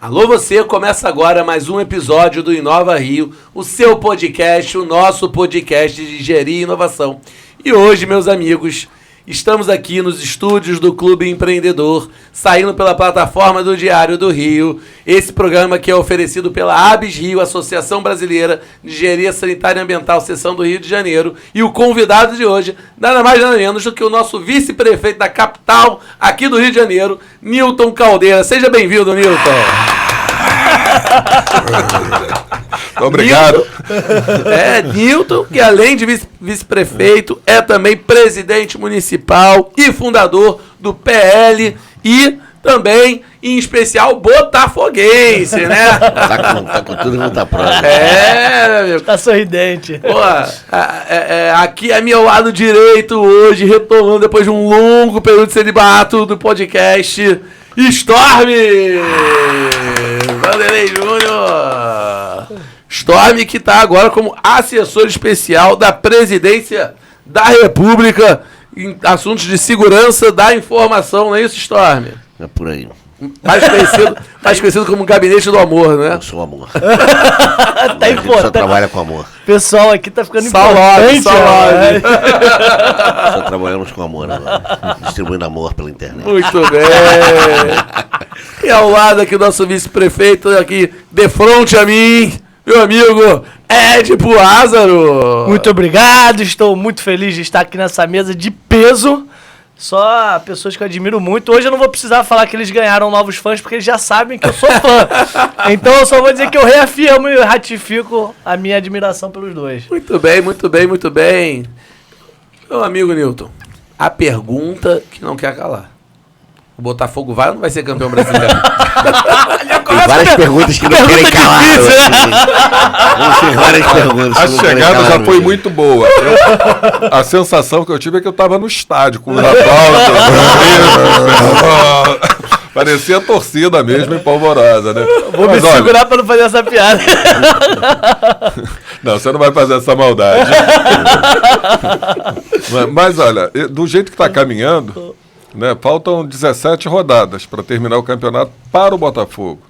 Alô você, começa agora mais um episódio do Inova Rio, o seu podcast, o nosso podcast de engenharia e inovação. E hoje, meus amigos, estamos aqui nos estúdios do Clube Empreendedor, saindo pela plataforma do Diário do Rio. Esse programa que é oferecido pela ABS Rio, Associação Brasileira de Engenharia Sanitária e Ambiental, Seção do Rio de Janeiro. E o convidado de hoje, nada mais nada menos do que o nosso vice-prefeito da capital, aqui do Rio de Janeiro, Nilton Caldeira. Seja bem-vindo, Nilton. Obrigado. Nilton, que além de vice-prefeito, é também presidente municipal e fundador do PL e também, em especial, botafoguense, né? Tá com tudo muito próximo. Meu amigo. Tá sorridente. Pô, aqui é meu lado direito hoje, retomando depois de um longo período de celibato do podcast Storm! Vanderlei Júnior! Storm, que está agora como assessor especial da Presidência da República em assuntos de segurança da informação, não é isso, Storm? É por aí. Mais conhecido como Gabinete do Amor, né? Eu sou amor. Tá A gente só importante. trabalha com amor. Pessoal aqui tá ficando Salve, importante. salve. Só trabalhamos com amor agora. Distribuindo amor pela internet. Muito bem. E ao lado aqui do nosso vice-prefeito, aqui de frente a mim, meu amigo Edipo Lázaro. Muito obrigado, estou muito feliz de estar aqui nessa mesa de peso. Só pessoas que eu admiro muito. Hoje eu não vou precisar falar que eles ganharam novos fãs, porque eles já sabem que eu sou fã. Então eu só vou dizer que eu reafirmo e ratifico a minha admiração pelos dois. Muito bem, muito bem, muito bem. Meu amigo Nilton, a pergunta que não quer calar. O Botafogo vai ou não vai ser campeão brasileiro? Tem várias perguntas que não querem calar. Vamos ter várias perguntas. A chegada já foi muito boa. A sensação que eu tive é que eu estava no estádio com os aplausos. Parecia a torcida mesmo em Polvorosa, né? Vou me segurar para não fazer essa piada. Não, você não vai fazer essa maldade. Mas olha, do jeito que está caminhando, né, faltam 17 rodadas para terminar o campeonato para o Botafogo.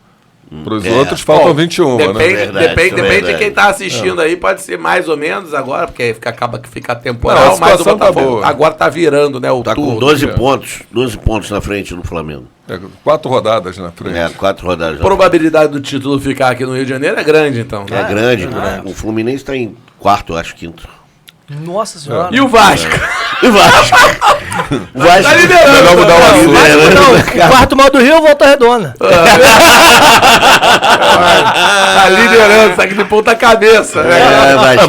Para os outros faltam 21, né? Depende de quem está assistindo aí, pode ser mais ou menos agora, porque acaba que fica temporal, não, mas o tá Botafogo boa. agora está virando, né? Tá com 12 pontos na frente do Flamengo. 4 rodadas na frente. 4 rodadas. A probabilidade do título ficar aqui no Rio de Janeiro é grande, então. É grande. O Fluminense está em quarto, acho, quinto. Nossa senhora. E o Vasco? E o Vasco? O Vasco Tá liderando. Melhor mudar o assunto. Não, quarto mal do Rio, Volta Redonda. Tá liderando, sabe de ponta cabeça, né?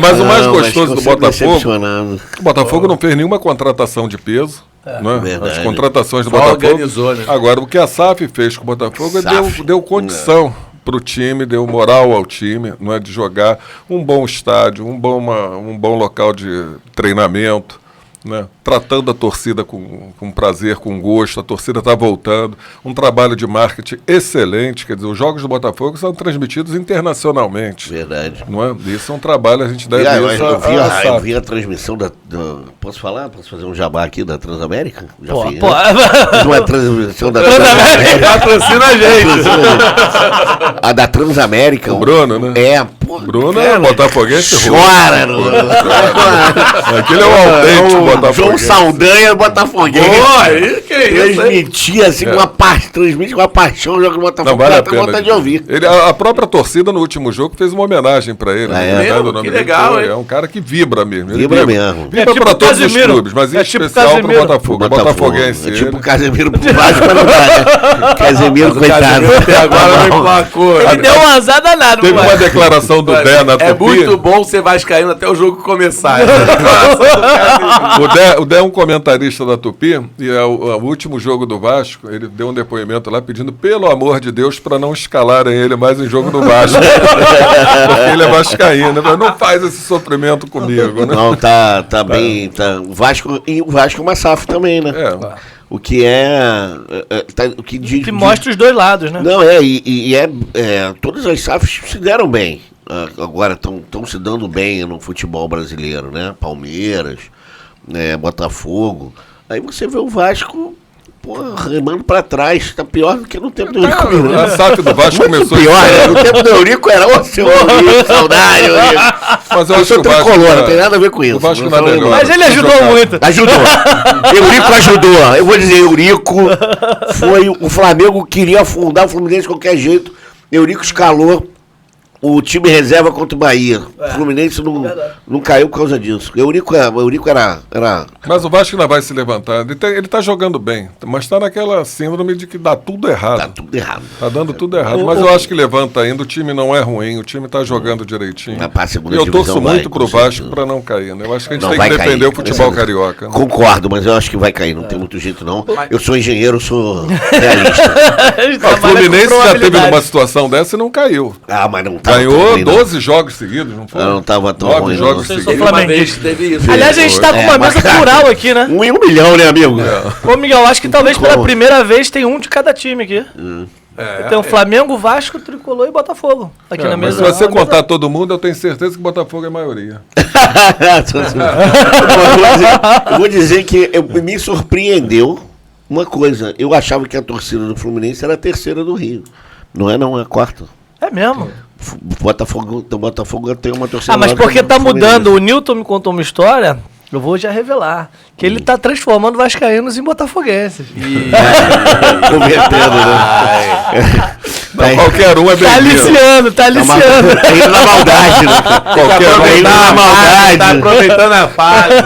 Mas o mais gostoso do Botafogo, decepcionando. o Botafogo não fez nenhuma contratação de peso. Né? Verdade. As contratações do Só Botafogo. organizou, né? Agora, o que a SAF fez com o Botafogo SAF. deu condição para o time, deu moral ao time, não é, de jogar um bom estádio, um bom local de treinamento, né? Tratando a torcida com prazer, com gosto, a torcida está voltando, um trabalho de marketing excelente, quer dizer, os jogos do Botafogo são transmitidos internacionalmente. Verdade. Não é? Isso é um trabalho, a gente deve isso Eu SAF. vi a transmissão posso falar? Posso fazer um jabá aqui da Transamérica? Já Pô, fiz, pô. né? Fiz uma transmissão da Transamérica. Patrocina a gente. A da Transamérica. O Bruno, né? Pô. Bruno é botafoguense. Chora, Aquele é o autêntico botafoguense. João Saldanha Botafoguense. Aí, que isso, hein? Transmitia assim transmite com uma paixão o jogo do Botafogo. Não, vale a Dá pena. vontade de ouvir. A própria torcida no último jogo fez uma homenagem para ele. Ah, é? Né? Mesmo? O nome Que dele legal, foi- hein? É um cara que vibra mesmo. Ele Vibra mesmo. Vibra É tipo para todos Casemiro. os clubes, mas em É tipo especial para o Casemiro. Botafogo. O Botafoguense. É tipo o ele. Casemiro pro Vasco, mas não dá, né? Casemiro, coitado. Até agora não emplacou. Ele deu um azar danado, Teve mano. uma declaração do Dé na É Tupi. muito bom ser vascaíno até o jogo começar. O Dé é um comentarista da Tupi e o último jogo do Vasco, ele deu um depoimento lá pedindo, pelo amor de Deus, para não escalarem ele mais em jogo do Vasco. Porque ele é vascaíno. Ele falou, não faz esse sofrimento comigo, né? Não, tá bem. O Vasco é uma SAF também, né? O que o que Que mostra os dois lados, né? Não, todas as SAFs se deram bem. Agora estão se dando bem no futebol brasileiro, né? Palmeiras, Botafogo. Aí você vê o Vasco, remando pra trás. Tá pior do que no tempo do Eurico. A SAF do Vasco começou... Pior, né? No tempo do Eurico era o seu Eurico, saudade, Eurico. Mas eu Eu acho que sou o Vasco... tricolor, não tem nada a ver com isso. O Vasco Não não é falando melhor. nada. Mas ele ajudou Jogar. muito. Ajudou. Eurico ajudou. Eu vou dizer, Eurico foi... O Flamengo queria afundar o Fluminense de qualquer jeito. Eurico escalou o time reserva contra o Bahia. O Fluminense não caiu por causa disso. Eurico era... Mas o Vasco ainda vai se levantar. Ele tá jogando bem, mas tá naquela síndrome de que dá tudo errado. Tá tudo errado. Tá dando tudo errado. Mas eu acho que levanta ainda. O time não é ruim, o time tá jogando direitinho. Mas pra segunda E eu divisão torço vai, muito com pro Vasco certeza. pra não cair, né? Eu acho que a gente Não, tem vai que defender cair. o futebol carioca. Né? Concordo, mas eu acho que vai cair. Não tem muito jeito, não. Eu sou engenheiro, sou realista. O Fluminense já teve numa situação dessa e não caiu. Ah, mas não tava tão Ganhou ruim, não. 12 jogos seguidos, não foi? Não tava tão 9 ruim, jogos não. Vocês são seguidos. Uma flamenguistas. vez teve isso. Aliás, a gente tá com uma mas, mesa cara, plural aqui, né? 1 em 1 milhão, né, amigo? Ô, Miguel, acho que talvez pela como. primeira vez tem um de cada time aqui. É, Tem o Flamengo, Vasco, Tricolor e Botafogo. Aqui na Mas mesa. se você na mesa- contar todo mundo, eu tenho certeza que Botafogo é a maioria. Eu vou dizer que me surpreendeu uma coisa. Eu achava que a torcida do Fluminense era a terceira do Rio. Não é, não, é a quarta. É mesmo. Botafogo tem uma torcida. Ah, mas maior porque que o tá Fluminense. mudando. O Newton me contou uma história, eu vou já revelar. Que ele tá transformando vascaínos em botafoguenses. Convertendo, né? Não, qualquer um é Tá bem-vindo. aliciando, tá aliciando. Tá indo na maldade, né? Qualquer um, Tá indo na maldade. Tá aproveitando a fase. Tá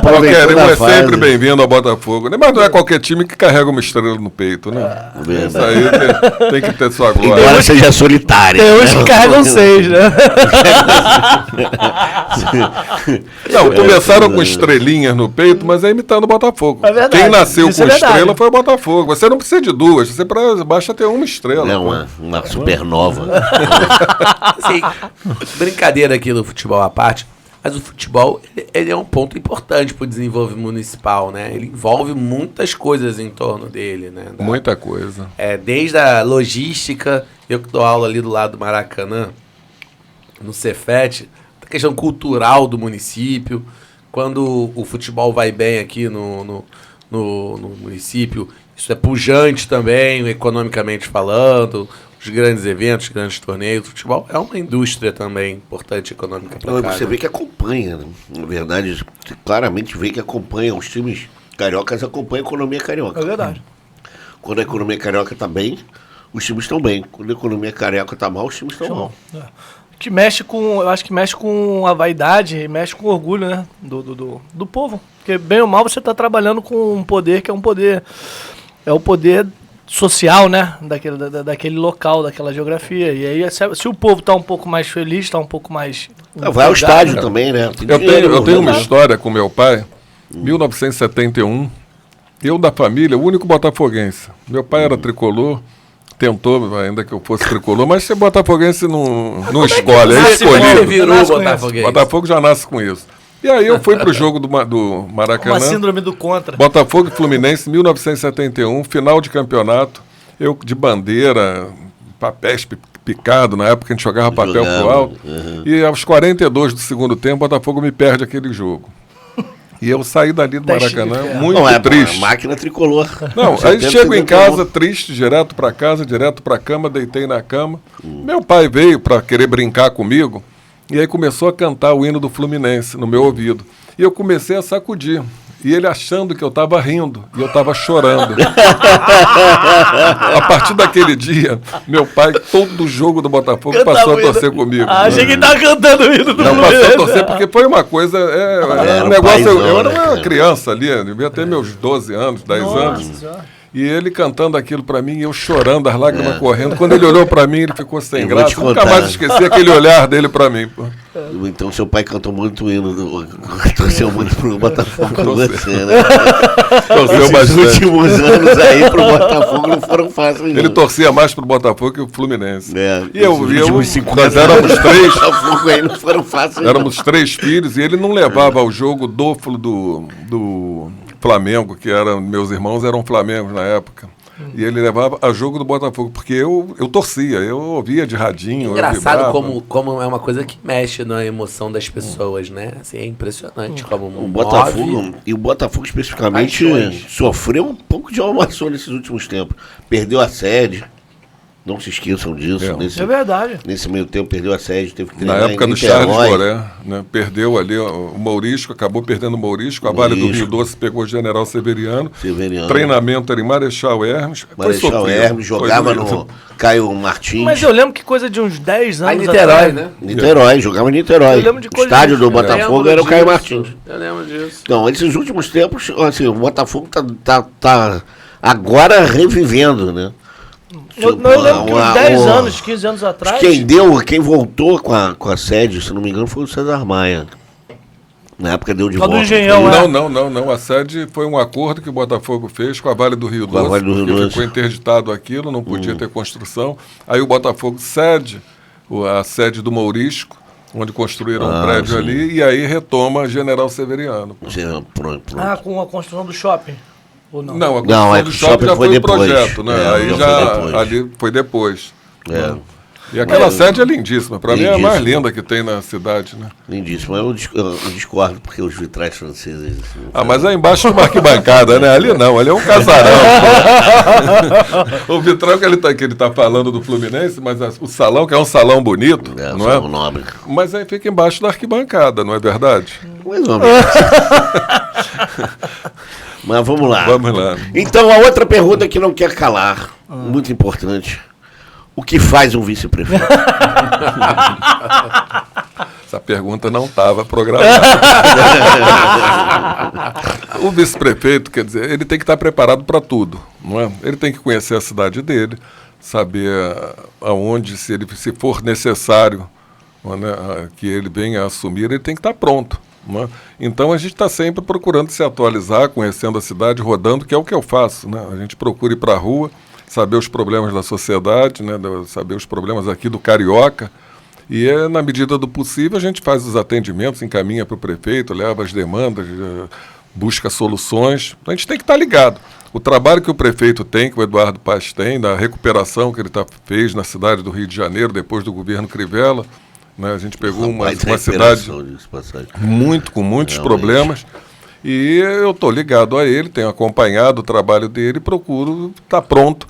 qualquer aproveitando um a é fase. sempre bem-vindo ao Botafogo. Né? Mas não é qualquer time que carrega uma estrela no peito, né? Isso aí tem que ter sua glória. Embora seja solitária. Tem uns que carregam 6, né? Não, começaram com estrelinhas no peito, mas é imitando o Botafogo. É verdade, Quem nasceu isso com é verdade. estrela foi o Botafogo. Você não precisa de duas, basta ter uma estrela. É pô. uma supernova. Assim, brincadeira aqui do futebol à parte, mas o futebol ele é um ponto importante para o desenvolvimento municipal, né? Ele envolve muitas coisas em torno dele, né? Muita coisa. Desde a logística, eu que dou aula ali do lado do Maracanã, no Cefet, a questão cultural do município, quando o futebol vai bem aqui no município, isso é pujante também, economicamente falando, os grandes eventos, os grandes torneios, o futebol é uma indústria também importante econômica para cá. Você vê que acompanha, né? Na verdade, você claramente vê que acompanha. Os times cariocas acompanham a economia carioca. É verdade. Quando a economia carioca tá bem, os times estão bem. Quando a economia carioca tá mal, os times estão mal. Que mexe com, eu acho que mexe com a vaidade e mexe com o orgulho, né? Do povo. Porque bem ou mal você está trabalhando com um poder que é um poder. É o poder social, né? Daquele local, daquela geografia. E aí, se o povo está um pouco mais feliz, está um pouco mais. Vai ao estádio também, né? Tem dinheiro, Eu tenho uma né? história com meu pai, 1971. Eu da família, o único botafoguense. Meu pai era tricolor, tentou ainda que eu fosse tricolor, mas ser botafoguense não escolhe, é Você escolhido. virou Nasce com Botafoguense. Botafogo já nasce com isso. E aí eu fui pro jogo do Uma Maracanã, síndrome do contra. Botafogo e Fluminense, 1971, final de campeonato, eu de bandeira, papéis picado, na época a gente jogava papel pro alto, e aos 42 do segundo tempo, o Botafogo me perde aquele jogo. E eu saí dali do Teste de Maracanã ferro. muito Não, é triste. a máquina tricolor. Não, Você aí tem chego em tricolor. casa triste, direto pra casa, direto pra cama, deitei na cama. Meu pai veio pra querer brincar comigo e aí começou a cantar o hino do Fluminense no meu ouvido. E eu comecei a sacudir. E ele achando que eu estava rindo e eu estava chorando. A partir daquele dia, meu pai, todo jogo do Botafogo, passou a torcer comigo. Ah, achei que ele tava cantando o hino do Não, passou a Fluminense. torcer porque foi uma coisa. Era Um um negócio. paizão, Eu era né, uma cara? criança ali, eu devia ter meus 12 anos, 10 anos. Senhora. E ele cantando aquilo pra mim, e eu chorando, as lágrimas correndo. Quando ele olhou pra mim, ele ficou sem Eu vou graça. te Nunca contar. mais esqueci aquele olhar dele pra mim. Pô. Então seu pai cantou muito o hino torceu muito pro Botafogo com Torceu. você, né? Torceu Esses bastante. últimos anos aí pro Botafogo não foram fáceis, não. Ele torcia mais pro Botafogo que o Fluminense. É, E eu, esses últimos 50 nós éramos anos três. pro Botafogo aí não foram fáceis, Éramos 3 filhos e ele não levava ao jogo do Flamengo, que eram meus irmãos eram Flamengo na época. E ele levava a jogo do Botafogo, porque eu torcia, eu ouvia de radinho. Engraçado como é uma coisa que mexe na emoção das pessoas, né? Assim, é impressionante como O Botafogo, e o Botafogo especificamente, paixões. sofreu um pouco de almação nesses últimos tempos. Perdeu a sede, não se esqueçam disso. É verdade. Nesse meio tempo perdeu a sede, teve que Na treinar época em do Niterói. Charles Boré, né? Perdeu ali o Mourisco, acabou perdendo o Mourisco, a Vale do Rio Doce pegou o General Severiano. Treinamento era em Marechal Hermes. Marechal Hermes, jogava no Caio Martins. Mas eu lembro que coisa de uns 10 anos Niterói, atrás, né? Niterói, jogava em Niterói. Eu lembro de O coisa estádio disso. do Botafogo era o Caio Martins. Eu lembro disso. Então, esses últimos tempos, assim, o Botafogo tá agora revivendo, né? Eu lembro que uns 10 anos, 15 anos atrás... Quem voltou com a sede, se não me engano, foi o César Maia. Na época deu de Só do volta. Engenhão, Não. A sede foi um acordo que o Botafogo fez com a Vale do Rio Com a Doce, Vale do Rio porque Doce. ficou interditado aquilo, não podia ter construção. Aí o Botafogo cede a sede do Mourisco, onde construíram um prédio sim. ali, e aí retoma General Severiano. Pronto. Ah, com a construção do shopping? Ou não? Não, a Não, construção é do que o shopping shopping já foi foi o depois. projeto, né? É, Aí já já foi depois. ali foi depois. É. E aquela sede é lindíssima. Para mim é a mais Lindíssima. linda que tem na cidade, né? Lindíssimo. Eu discordo, porque os vitrais franceses... Ah, mas é embaixo de uma arquibancada, né? Ali não, ali é um casarão. O vitral que ele tá falando do Fluminense, mas o salão, que é um salão bonito, não é? Nobre. Mas aí fica embaixo da arquibancada, não é verdade? Mais ou menos. Mas vamos lá. Vamos lá. Então, a outra pergunta que não quer calar, muito importante. O que faz um vice-prefeito? Essa pergunta não estava programada. O vice-prefeito, quer dizer, ele tem que estar preparado para tudo, não é? Ele tem que conhecer a cidade dele, saber aonde, se for necessário, né, que ele venha a assumir, ele tem que estar pronto. Não é? Então a gente está sempre procurando se atualizar, conhecendo a cidade, rodando, que é o que eu faço, né? A gente procura ir para a rua, saber os problemas da sociedade, né, saber os problemas aqui do carioca, e na medida do possível a gente faz os atendimentos, encaminha para o prefeito, leva as demandas, busca soluções. A gente tem que estar ligado. O trabalho que o prefeito tem, que o Eduardo Paz tem, da recuperação que ele fez na cidade do Rio de Janeiro, depois do governo Crivella, né, a gente pegou uma cidade com muitos problemas, e eu estou ligado a ele, tenho acompanhado o trabalho dele e procuro estar pronto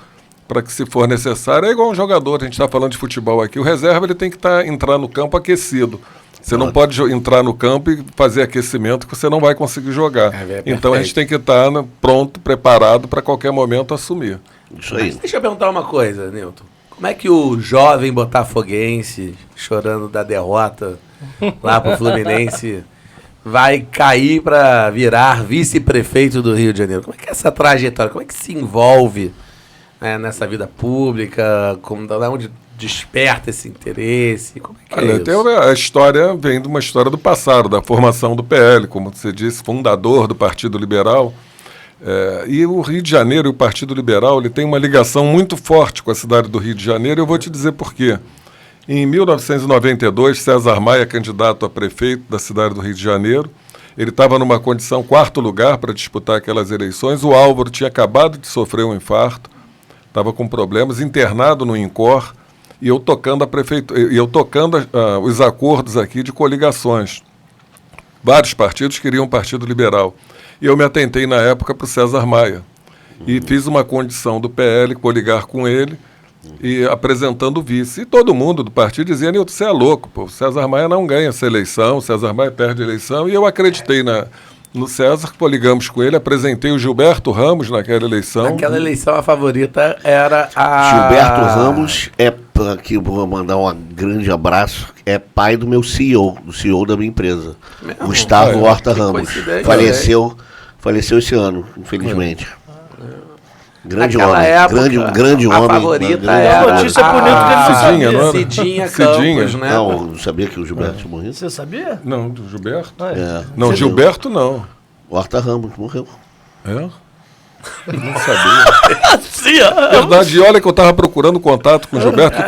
para que, se for necessário, é igual um jogador, a gente está falando de futebol aqui, o reserva ele tem que entrar no campo aquecido. Você não pode entrar no campo e fazer aquecimento que você não vai conseguir jogar. Então a gente tem que estar pronto, preparado para qualquer momento assumir. Isso aí. Mas deixa eu perguntar uma coisa, Nilton. Como é que o jovem botafoguense, chorando da derrota lá pro Fluminense, vai cair para virar vice-prefeito do Rio de Janeiro? Como é que é essa trajetória? Como é que se envolve, né, nessa vida pública? Da onde desperta esse interesse? Como é que é isso? A história vem de uma história do passado, da formação do PL, como você disse, fundador do Partido Liberal. E o Rio de Janeiro e o Partido Liberal ele tem uma ligação muito forte com a cidade do Rio de Janeiro, e eu vou te dizer por quê. Em 1992, César Maia, candidato a prefeito da cidade do Rio de Janeiro, ele estava numa condição 4º lugar para disputar aquelas eleições. O Álvaro tinha acabado de sofrer um infarto, estava com problemas, internado no INCOR, e eu tocando os acordos aqui de coligações. Vários partidos queriam o Partido Liberal. E eu me atentei na época para o César Maia. E fiz uma condição do PL, coligar com ele, e apresentando o vice. E todo mundo do partido dizia: Nilton, você é louco, pô. O César Maia não ganha essa eleição, o César Maia perde a eleição. E eu acreditei no César, coligamos com ele, apresentei o Gilberto Ramos naquela eleição. Naquela eleição a favorita era a... Gilberto Ramos aqui vou mandar um grande abraço, é pai do meu CEO, do CEO da minha empresa. Gustavo Horta Ramos. Faleceu esse ano, infelizmente. Grande Naquela homem, época, grande a homem. favorita grande era A notícia bonita que ele não Cidinha, sabia. não era? Cidinha Cidinha. Campos, né? Não, não sabia que o Gilberto tinha morrido. Você sabia? Não, do Gilberto? É. Não, Gilberto não. Horta Ramos morreu. É? Não sabia. Sim, Verdade, e olha que eu estava procurando contato com o Gilberto, que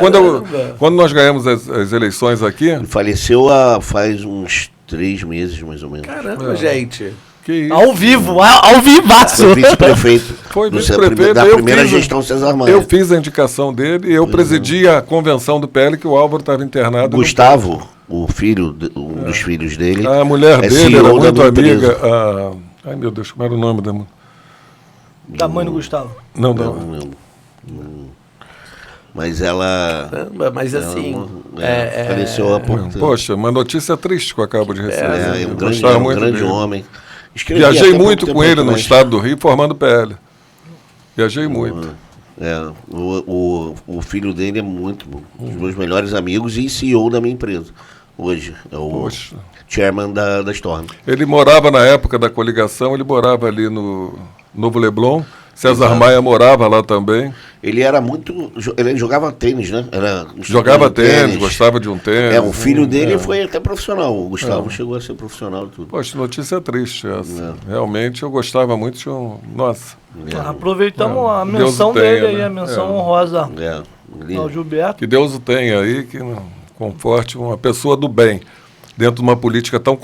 quando nós ganhamos as eleições aqui... Ele faleceu faz uns 3 meses, mais ou menos. Caramba, gente. Que isso? Ao vivo, ao vivaço. Foi vice-prefeito. Foi do- vice-prefeito, Da eu primeira fiz- gestão César Maia. Eu fiz a indicação dele e eu presidi a convenção do PL que o Álvaro estava internado. Gustavo, um dos filhos dele. A mulher é dele CEO era da muito minha amiga. empresa. Ai, meu Deus, como era o nome da... Da mãe do Gustavo. Não. Não. Mas ela Caramba, mas assim. faleceu há pouco tempo. Poxa, uma notícia triste que eu acabo de receber. É um Eu grande, gostava muito dele. homem. Escrevia Viajei até muito pouco com tempo ele no atrás. estado do Rio, formando PL. Viajei muito. O filho dele é um dos meus melhores amigos e CEO da minha empresa. Hoje. É o Poxa. chairman da Storm. Ele morava na época da coligação, ele morava ali no Novo Leblon. César Exato. Maia morava lá também. Ele era muito. Ele jogava tênis, né? Jogava tênis, gostava de um tênis. O filho dele foi até profissional. O Gustavo chegou a ser profissional e tudo. Poxa, notícia triste essa. Realmente eu gostava muito de um. Nossa. Aproveitamos a Deus menção o tenha, dele aí, né? a menção honrosa Ele- ao Gilberto. Que Deus o tenha aí, que conforte uma pessoa do bem. Dentro de uma política tão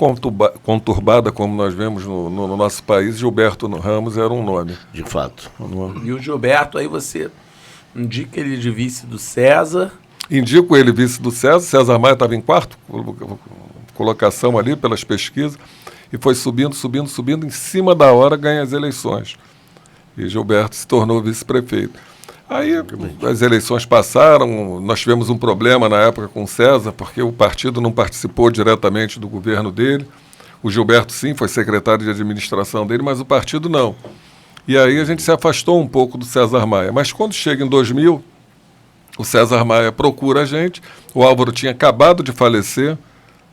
conturbada como nós vemos no nosso país, Gilberto Ramos era um nome. De fato. E o Gilberto, aí você indica ele de vice do César. Indico ele vice do César. César Maia estava em quarto colocação ali pelas pesquisas e foi subindo. Em cima da hora ganha as eleições. E Gilberto se tornou vice-prefeito. Aí as eleições passaram, nós tivemos um problema na época com o César, porque o partido não participou diretamente do governo dele. O Gilberto, sim, foi secretário de administração dele, mas o partido não. E aí a gente se afastou um pouco do César Maia. Mas quando chega em 2000, o César Maia procura a gente, o Álvaro tinha acabado de falecer,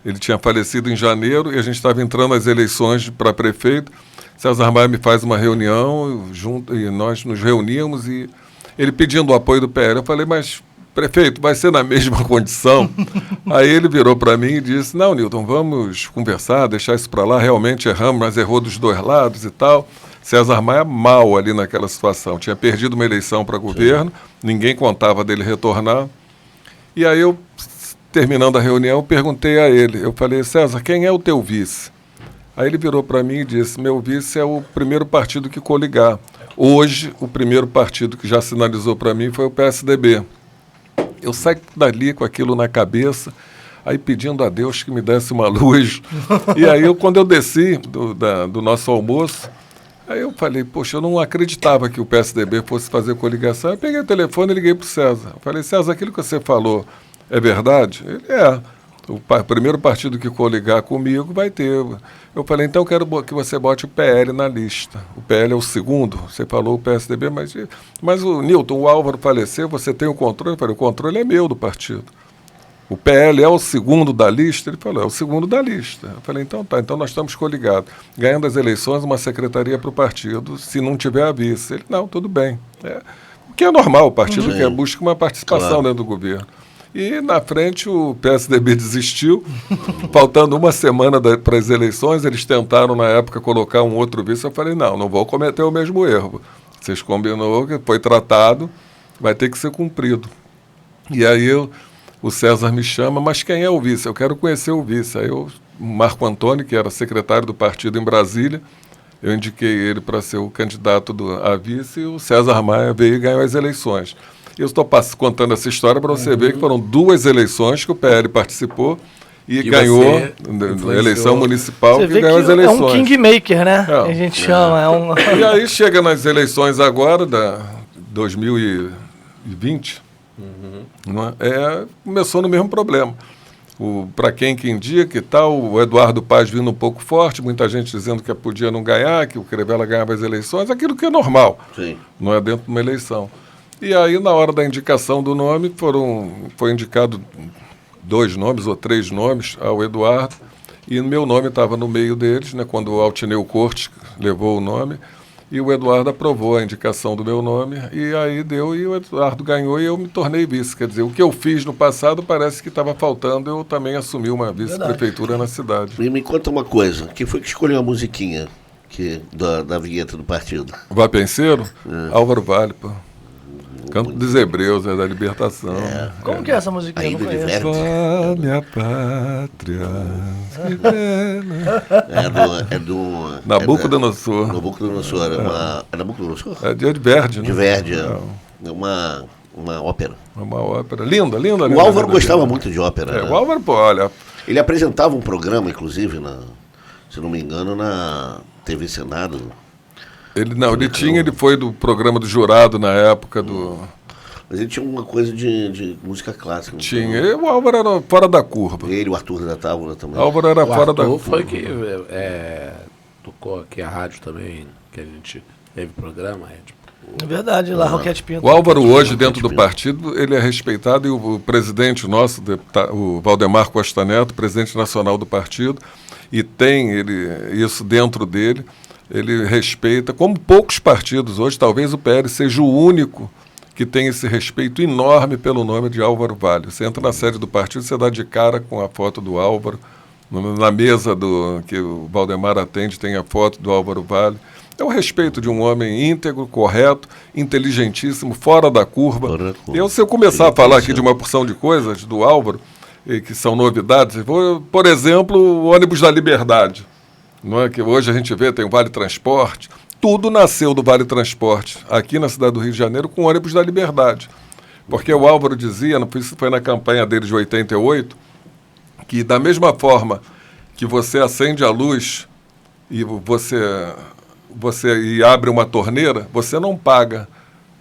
ele tinha falecido em janeiro e a gente estava entrando nas eleições para prefeito. César Maia me faz uma reunião e nós nos reunimos e ele pedindo o apoio do PL. Eu falei, mas prefeito, vai ser na mesma condição? Aí ele virou para mim e disse, não, Newton, vamos conversar, deixar isso para lá, realmente erramos, mas errou dos dois lados e tal. César Maia mal ali naquela situação, tinha perdido uma eleição para governo, ninguém contava dele retornar. E aí eu, terminando a reunião, perguntei a ele, eu falei, César, quem é o teu vice? Aí ele virou para mim e disse, meu vice é o primeiro partido que coligar. Hoje, o primeiro partido que já sinalizou para mim foi o PSDB. Eu saí dali com aquilo na cabeça, aí pedindo a Deus que me desse uma luz. E aí, quando eu desci do nosso almoço, aí eu falei, poxa, eu não acreditava que o PSDB fosse fazer coligação. Eu peguei o telefone e liguei para o César. Eu falei, César, aquilo que você falou é verdade? Ele é. O primeiro partido que coligar comigo vai ter. Eu falei, então eu quero que você bote o PL na lista. O PL é o segundo, você falou o PSDB, mas o Newton, o Álvaro faleceu, você tem o controle? Eu falei, o controle é meu do partido. O PL é o segundo da lista? Ele falou, é o segundo da lista. Eu falei, então tá, então nós estamos coligados. Ganhando as eleições, uma secretaria para o partido, se não tiver a vice. Ele, não, tudo bem. O que é normal, o partido que busca uma participação dentro do governo. E na frente o PSDB desistiu, faltando uma semana para as eleições, eles tentaram na época colocar um outro vice, eu falei, não vou cometer o mesmo erro. Vocês combinou que foi tratado, vai ter que ser cumprido. E aí o César me chama, mas quem é o vice? Eu quero conhecer o vice. Aí o Marco Antônio, que era secretário do partido em Brasília, eu indiquei ele para ser o candidato a vice e o César Maia veio e ganhou as eleições. Eu estou contando essa história para você ver que foram 2 eleições que o PL participou e ganhou na eleição municipal Você que vê ganhou que as eleições. é um kingmaker, né? É. A gente chama. E aí chega nas eleições agora, da 2020, não é? Começou no mesmo problema. Para quem que indica e tal, o Eduardo Paz vindo um pouco forte, muita gente dizendo que podia não ganhar, que o Crivella ganhava as eleições, aquilo que é normal, não é dentro de uma eleição. E aí, na hora da indicação do nome, foi indicado 2 nomes ou 3 nomes ao Eduardo, e o meu nome estava no meio deles, né, quando o Altineu Cortes levou o nome, e o Eduardo aprovou a indicação do meu nome, e aí deu, e o Eduardo ganhou, e eu me tornei vice. Quer dizer, o que eu fiz no passado parece que estava faltando, eu também assumi uma vice-prefeitura na cidade. E me conta uma coisa, quem foi que escolheu a musiquinha da vinheta do partido? Vapenseiro? Álvaro Vale, pô. Canto dos Hebreus, é da libertação. Como que é essa musiquinha? Eu Ainda não de conheço. Vá, minha pátria. É do Nabucodonosor. Nabucodonosor. É Nabucodonosor? É de Verdi, né? De Verdi. É uma ópera. É uma ópera. Linda, linda. O linda, Álvaro linda, gostava linda. muito de ópera. É, né? o Álvaro, pô, olha, Ele apresentava um programa, inclusive, se não me engano, na TV Senado. ele foi do programa do jurado na época do... Mas ele tinha uma coisa de música clássica. Tinha. E o Álvaro era fora da curva. Ele, o Arthur da Távola também. O Álvaro era O fora da Arthur curva. foi que tocou aqui a rádio também, que a gente teve programa. É verdade, lá Roquete Pinto. O Álvaro hoje, dentro do partido, ele é respeitado e o presidente nosso, o Valdemar Costa Neto, presidente nacional do partido, e tem isso dentro dele, ele respeita, como poucos partidos hoje, talvez o PL seja o único que tem esse respeito enorme pelo nome de Álvaro Vale. Você entra na sede do partido, você dá de cara com a foto do Álvaro, na mesa que o Valdemar atende tem a foto do Álvaro Vale. É o respeito de um homem íntegro, correto, inteligentíssimo, fora da curva. Se eu começar a falar aqui de uma porção de coisas do Álvaro, que são novidades, por exemplo, o ônibus da Liberdade, não é? Que hoje a gente vê, tem o Vale Transporte. Tudo nasceu do Vale Transporte, aqui na cidade do Rio de Janeiro, com o ônibus da Liberdade. Porque o Álvaro dizia, isso foi na campanha dele de 88, que da mesma forma que você acende a luz e você abre uma torneira, você não paga,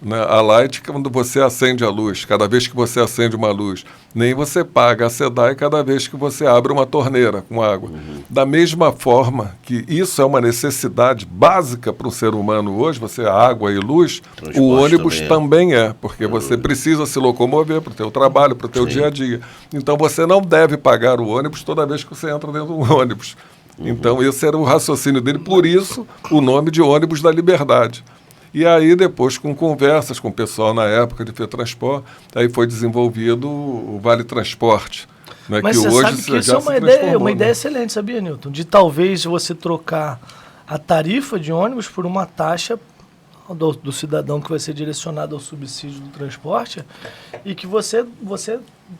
né, a Light quando você acende a luz, cada vez que você acende uma luz. Nem você paga a SEDAI cada vez que você abre uma torneira com água. Da mesma forma que isso é uma necessidade básica para o ser humano hoje, água e luz, Transporte o ônibus também é, porque você precisa se locomover para o teu trabalho, para o teu dia a dia. Então você não deve pagar o ônibus toda vez que você entra dentro do ônibus. Então esse era o raciocínio dele, por isso o nome de ônibus da Liberdade. E aí depois, com conversas com o pessoal na época de FETransport, aí foi desenvolvido o Vale Transporte. Né, Mas que você hoje sabe que isso já é se transformou, uma ideia né? excelente, sabia, Newton? De talvez você trocar a tarifa de ônibus por uma taxa do cidadão que vai ser direcionado ao subsídio do transporte e que você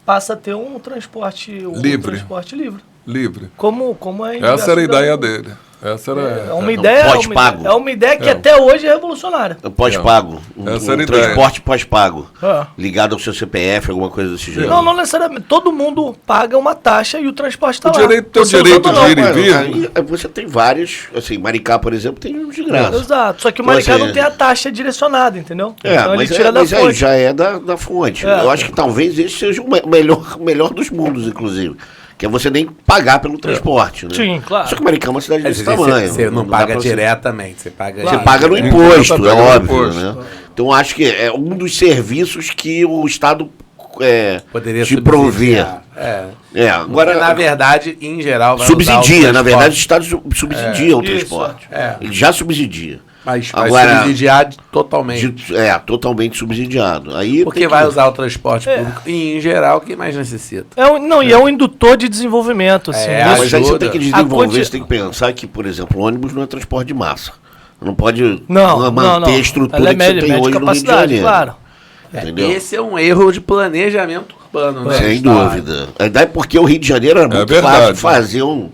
passa a ter um transporte livre. Livre. Como é Essa era a ideia dele. Essa era É uma ideia, pós-pago. é uma ideia que até hoje é revolucionária. Pós-pago. Essa era a transporte pós-pago. É. Ligado ao seu CPF, alguma coisa desse gênero. Não necessariamente. Todo mundo paga uma taxa e o transporte está lá. Teu Você direito usando de não. ir e vir. Aí você tem vários, assim, Maricá, por exemplo, tem uns de graça. Exato. Só que o Então, Maricá assim, não tem a taxa direcionada, entendeu? Então mas ele tira da aí fonte. já é da fonte. É. Eu acho que talvez esse seja o melhor dos mundos, inclusive. Que é você nem pagar pelo transporte, né? Sim, claro. Só que Maricá é uma cidade desse tamanho. Você não dá paga pra diretamente, você paga... Você paga no imposto, é Paga no óbvio, imposto. né? Então acho que é um dos serviços que o Estado Poderia te prover. Agora, na verdade, em geral, vai Subsidia, usar o na transporte. verdade, o Estado subsidia o Isso, transporte. é. Ele já subsidia. Mas vai Agora, subsidiar totalmente. totalmente subsidiado. Aí Porque tem que- vai usar o transporte público e, em geral, quem mais necessita. E é um indutor de desenvolvimento, assim. É, Isso- Mas aí você ajuda. tem que A desenvolver, quanti- você tem que pensar que, por exemplo, o ônibus não é transporte de massa. Não pode Não. manter a estrutura Ela é que você média tem hoje no Rio de capacidade, Janeiro. claro. Entendeu? Esse é um erro de planejamento urbano, né? Sem Tá. dúvida. Ainda é porque o Rio de Janeiro era muito verdade. fácil fazer um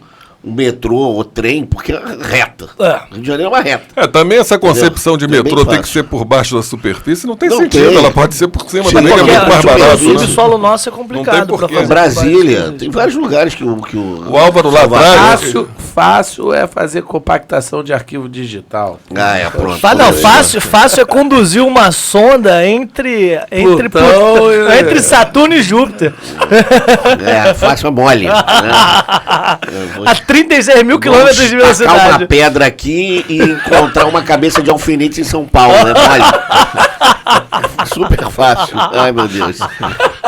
metrô ou trem, porque é reta. É. O Rio de Janeiro é uma reta. Também essa concepção de Entendeu? metrô Bem tem que fácil. ser por baixo da superfície, não tem Não sentido. tem. Ela pode ser por cima Sim, também, que é qualquer muito mais superfície. barato. O Né? subsolo nosso é complicado. porquê. pra fazer Brasília, várias tem coisas. vários lugares que o O Álvaro lá atrás, Fácil é fazer compactação de arquivo digital. Pronto. Fácil é conduzir uma sonda entre Plutão entre Saturno e Júpiter. Fácil é mole. Né? A 36 mil quilômetros de Tacar uma velocidade. pedra aqui e encontrar uma cabeça de alfinete em São Paulo, né? Olha. Super fácil. Ai, meu Deus.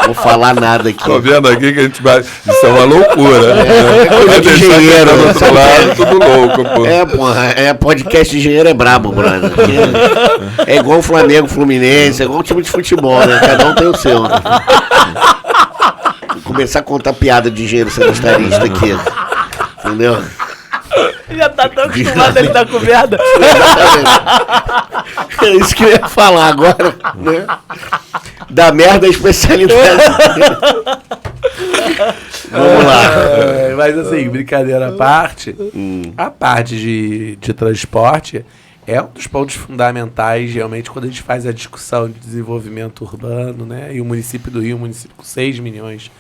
Vou falar nada aqui. tô vendo aqui que a gente vai. Isso é uma loucura. É coisa Vai de deixar quem engenheiro, tá do né? outro lado, tudo louco, pô. Porra, podcast de engenheiro é brabo, brother. É igual o Flamengo, Fluminense, é igual o time de futebol, né? Cada um tem o seu. Né? Vou começar a contar piada de engenheiro sanitarista aqui. Entendeu? Já tá tão acostumado a lidar com merda. É isso que eu ia falar agora, né? Da merda a especialidade. Vamos lá. Mas assim, brincadeira à parte, a parte de transporte é um dos pontos fundamentais, realmente, quando a gente faz a discussão de desenvolvimento urbano, né? E o município do Rio, um município com 6 milhões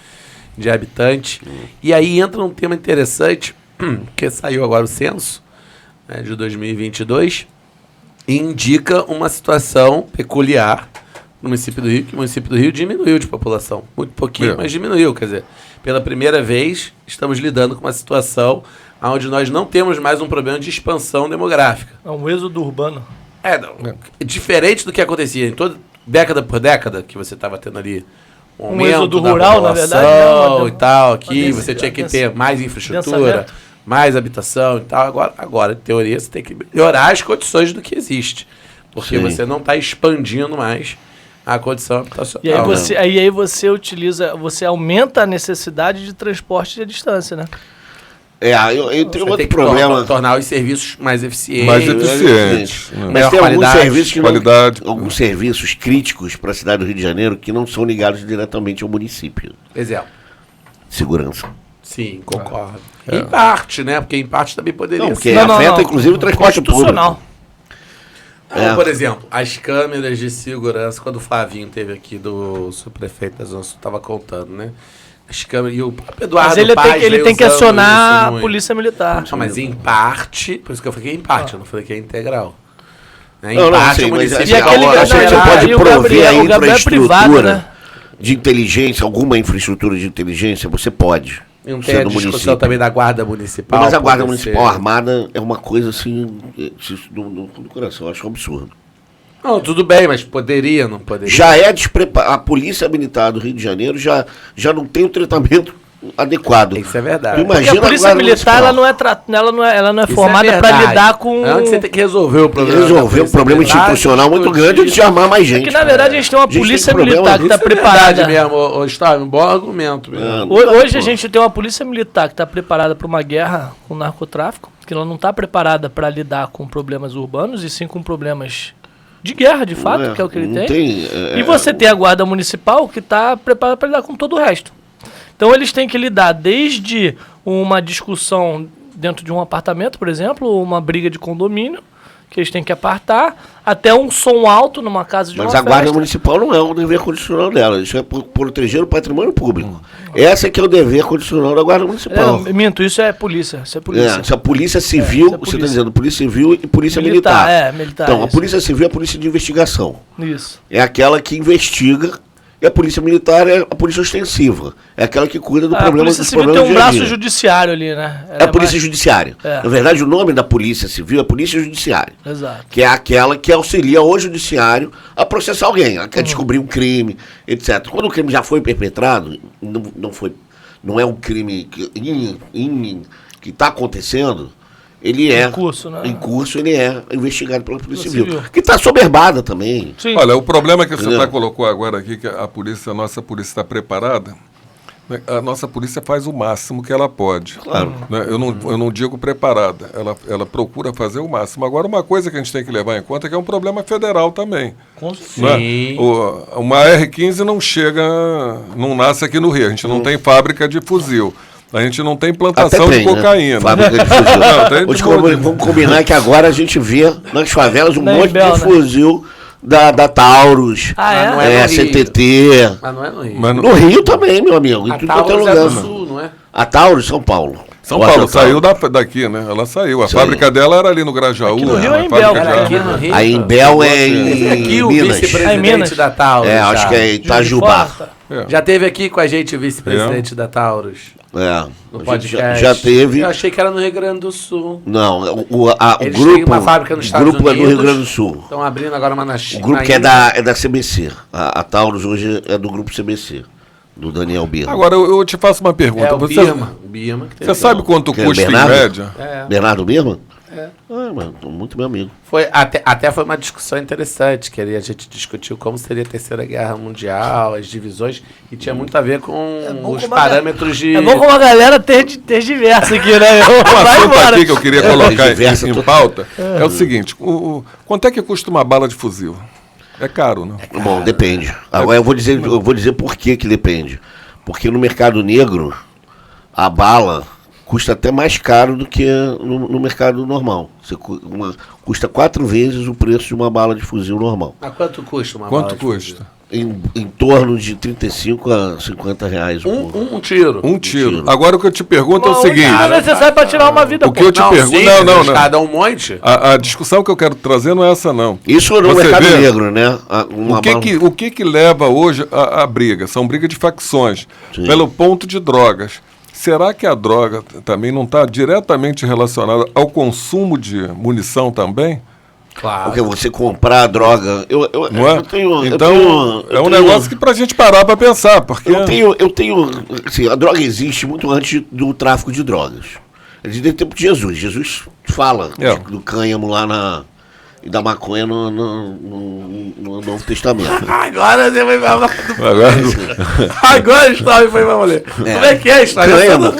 de habitantes. E aí entra um tema interessante, que saiu agora o censo, né, de 2022, e indica uma situação peculiar no município do Rio, que o município do Rio diminuiu de população. Muito pouquinho, mas diminuiu. Quer dizer, pela primeira vez, estamos lidando com uma situação onde nós não temos mais um problema de expansão demográfica. É um êxodo urbano. Diferente do que acontecia em toda década por década, que você estava tendo ali um aumento êxodo da rural, na população, verdade, né? e tal, aqui você tinha que ter mais infraestrutura, densamento. mais habitação e tal. Agora, em teoria, você tem que melhorar as condições do que existe, porque você não está expandindo mais a condição habitacional. E aí você você aumenta a necessidade de transporte de distância, né? Eu tenho outro tem que problema. tornar os serviços mais eficientes. Mais eficientes. Mas Melhor tem alguns qualidade, serviços que qualidade. alguns serviços críticos para a cidade do Rio de Janeiro que não são ligados diretamente ao município. Exemplo. Segurança. Sim, concordo. Em parte, né? Porque em parte também poderia Não, ser. porque afeta inclusive o transporte público. Por exemplo, as câmeras de segurança, quando o Flavinho teve aqui do subprefeito da Zona Sul, estava contando, né? As câmeras, e o Eduardo Mas ele Paz tem que usando acionar isso a muito. polícia militar. Não, mas em parte, por isso que eu falei em parte, eu não falei que é integral. Né? Em Não, parte, sim, o mas município E aquele agora, Gabriel- você pode e o prover Gabriel- a o Gabriel é privado, infraestrutura né? de inteligência, alguma infraestrutura de inteligência, você pode. não tem a sendo discussão município. também da Guarda Municipal. Mas a Guarda poder Municipal ser- Armada é uma coisa assim, do coração, eu acho um absurdo. Não, tudo bem, mas poderia, não poderia? Já é despreparada. A Polícia Militar do Rio de Janeiro já não tem o tratamento adequado. Isso é verdade. Porque Imagina a polícia Guarda militar Municipal. ela não é Isso formada é para verdade. lidar com. É onde você tem que resolver o problema. Resolver da um polícia problema militar, institucional muito grande antes de armar mais gente. Porque na verdade a gente tem uma A gente polícia tem problema militar que está Isso é verdade preparada. mesmo, ô Stavo, um bom argumento mesmo. Hoje a gente tem uma polícia militar que está preparada para uma guerra com o narcotráfico, que ela não está preparada para lidar com problemas urbanos e sim com problemas de guerra, de fato, que é o que ele não tem. E você tem a Guarda Municipal que está preparada para lidar com todo o resto. Então eles têm que lidar desde uma discussão dentro de um apartamento, por exemplo, uma briga de condomínio, que eles têm que apartar, até um som alto numa casa de Mas uma a Guarda festa. Municipal não é o dever constitucional dela. Isso é proteger o patrimônio público. Essa que é o dever constitucional da Guarda Municipal. Minto, isso é polícia. Isso é polícia. Se a Polícia Civil, isso é você está polícia. dizendo Polícia Civil e Polícia Militar. Militar. Então, a isso. Polícia Civil é a Polícia de Investigação. Isso. É aquela que investiga, e a Polícia Militar é a Polícia Ostensiva. É aquela que cuida do A problema Polícia dos Civil tem problemas um do dia a braço dia. judiciário ali, né? É a Polícia Judiciária. É. Na verdade, o nome da Polícia Civil é Polícia Judiciária. Exato. Que é aquela que auxilia o judiciário a processar alguém, a descobrir um crime, etc. Quando o crime já foi perpetrado, não é um crime que está acontecendo, ele é Em curso, né? ele é investigado pela Polícia Polícia Civil. Civil. Que está soberbada também. Sim. Olha, o problema que você Entendeu? colocou agora aqui, que a nossa polícia está preparada, né? A nossa polícia faz o máximo que ela pode. Claro. Né? Eu não digo preparada, ela procura fazer o máximo. Agora, uma coisa que a gente tem que levar em conta é que é um problema federal também. Né? Sim. Uma R-15 não nasce aqui no Rio, a gente não tem fábrica de fuzil. A gente não tem plantação Até tem, de cocaína. né? Fábrica de fuzil. Não, tem Hoje, de- vamos combinar que agora a gente vê nas favelas um Na monte Embel, de né? fuzil da Taurus, Ah, é? Não é no Rio. CTT. Mas não é no Rio. Mas No Rio também, meu amigo. Em A tudo quanto é Taurus é lugar. do Sul, não é? A Taurus, São Paulo. São Bota Paulo a Taurus. saiu daqui, né? Ela saiu. A Saiu. fábrica dela era ali no Grajaú. Aqui no Rio né? é em A fábrica Bel, de Era arma. aqui no Rio. A Embel é Teve aqui em o Minas. É em vice-presidente Minas. da Taurus. Acho já. que é Itajubá. É. Já teve aqui com a gente o vice-presidente da Taurus. A No gente podcast. já teve. Eu achei que era no Rio Grande do Sul. Não, o Eles grupo. têm uma fábrica nos o Estados grupo é Unidos. do Rio Grande do Sul. Estão abrindo agora uma na China. O grupo que é da CBC. A Taurus hoje é do grupo CBC. Do Daniel Birma. Agora, eu te faço uma pergunta. É o Você Birma. O Birma que teve sabe quanto Quem é, custa em Bernardo? média? É. Bernardo Birma? Mano, muito meu amigo. Até foi uma discussão interessante, que ali a gente discutiu como seria a Terceira Guerra Mundial, as divisões, e tinha muito a ver com os parâmetros de... É bom como a galera ter diversa aqui, né? Um Vai assunto embora. aqui que eu queria colocar Diversa, em pauta é o seguinte, quanto é que custa uma bala de fuzil? É caro, né? Bom, depende. Agora eu vou dizer por que depende. Porque no mercado negro, a bala custa até mais caro do que no mercado normal. Custa 4 vezes o preço de uma bala de fuzil normal. Mas quanto custa uma Quanto bala de custa? Em torno de 35 a 50 reais. um tiro. Um tiro. Agora o que eu te pergunto é o seguinte. Não é necessário pra tirar uma vida. O que eu te pergunto... Sim, Não. cada um monte. A discussão que eu quero trazer não é essa, não. Isso no Você mercado vê? negro, né? O que leva hoje a briga? São brigas de facções, Sim. pelo ponto de drogas. Será que a droga também não está diretamente relacionada ao consumo de munição também? Claro. Porque você comprar a droga... Não é? Eu tenho... Então, é um negócio que pra gente parar pra pensar, porque... Eu tenho assim, a droga existe muito antes do tráfico de drogas. Desde o tempo de Jesus. Jesus fala do cânhamo lá e da maconha no Novo Testamento. Agora você vai falar Agora a história foi pra mulher. Como é que é a história? Cânhamo,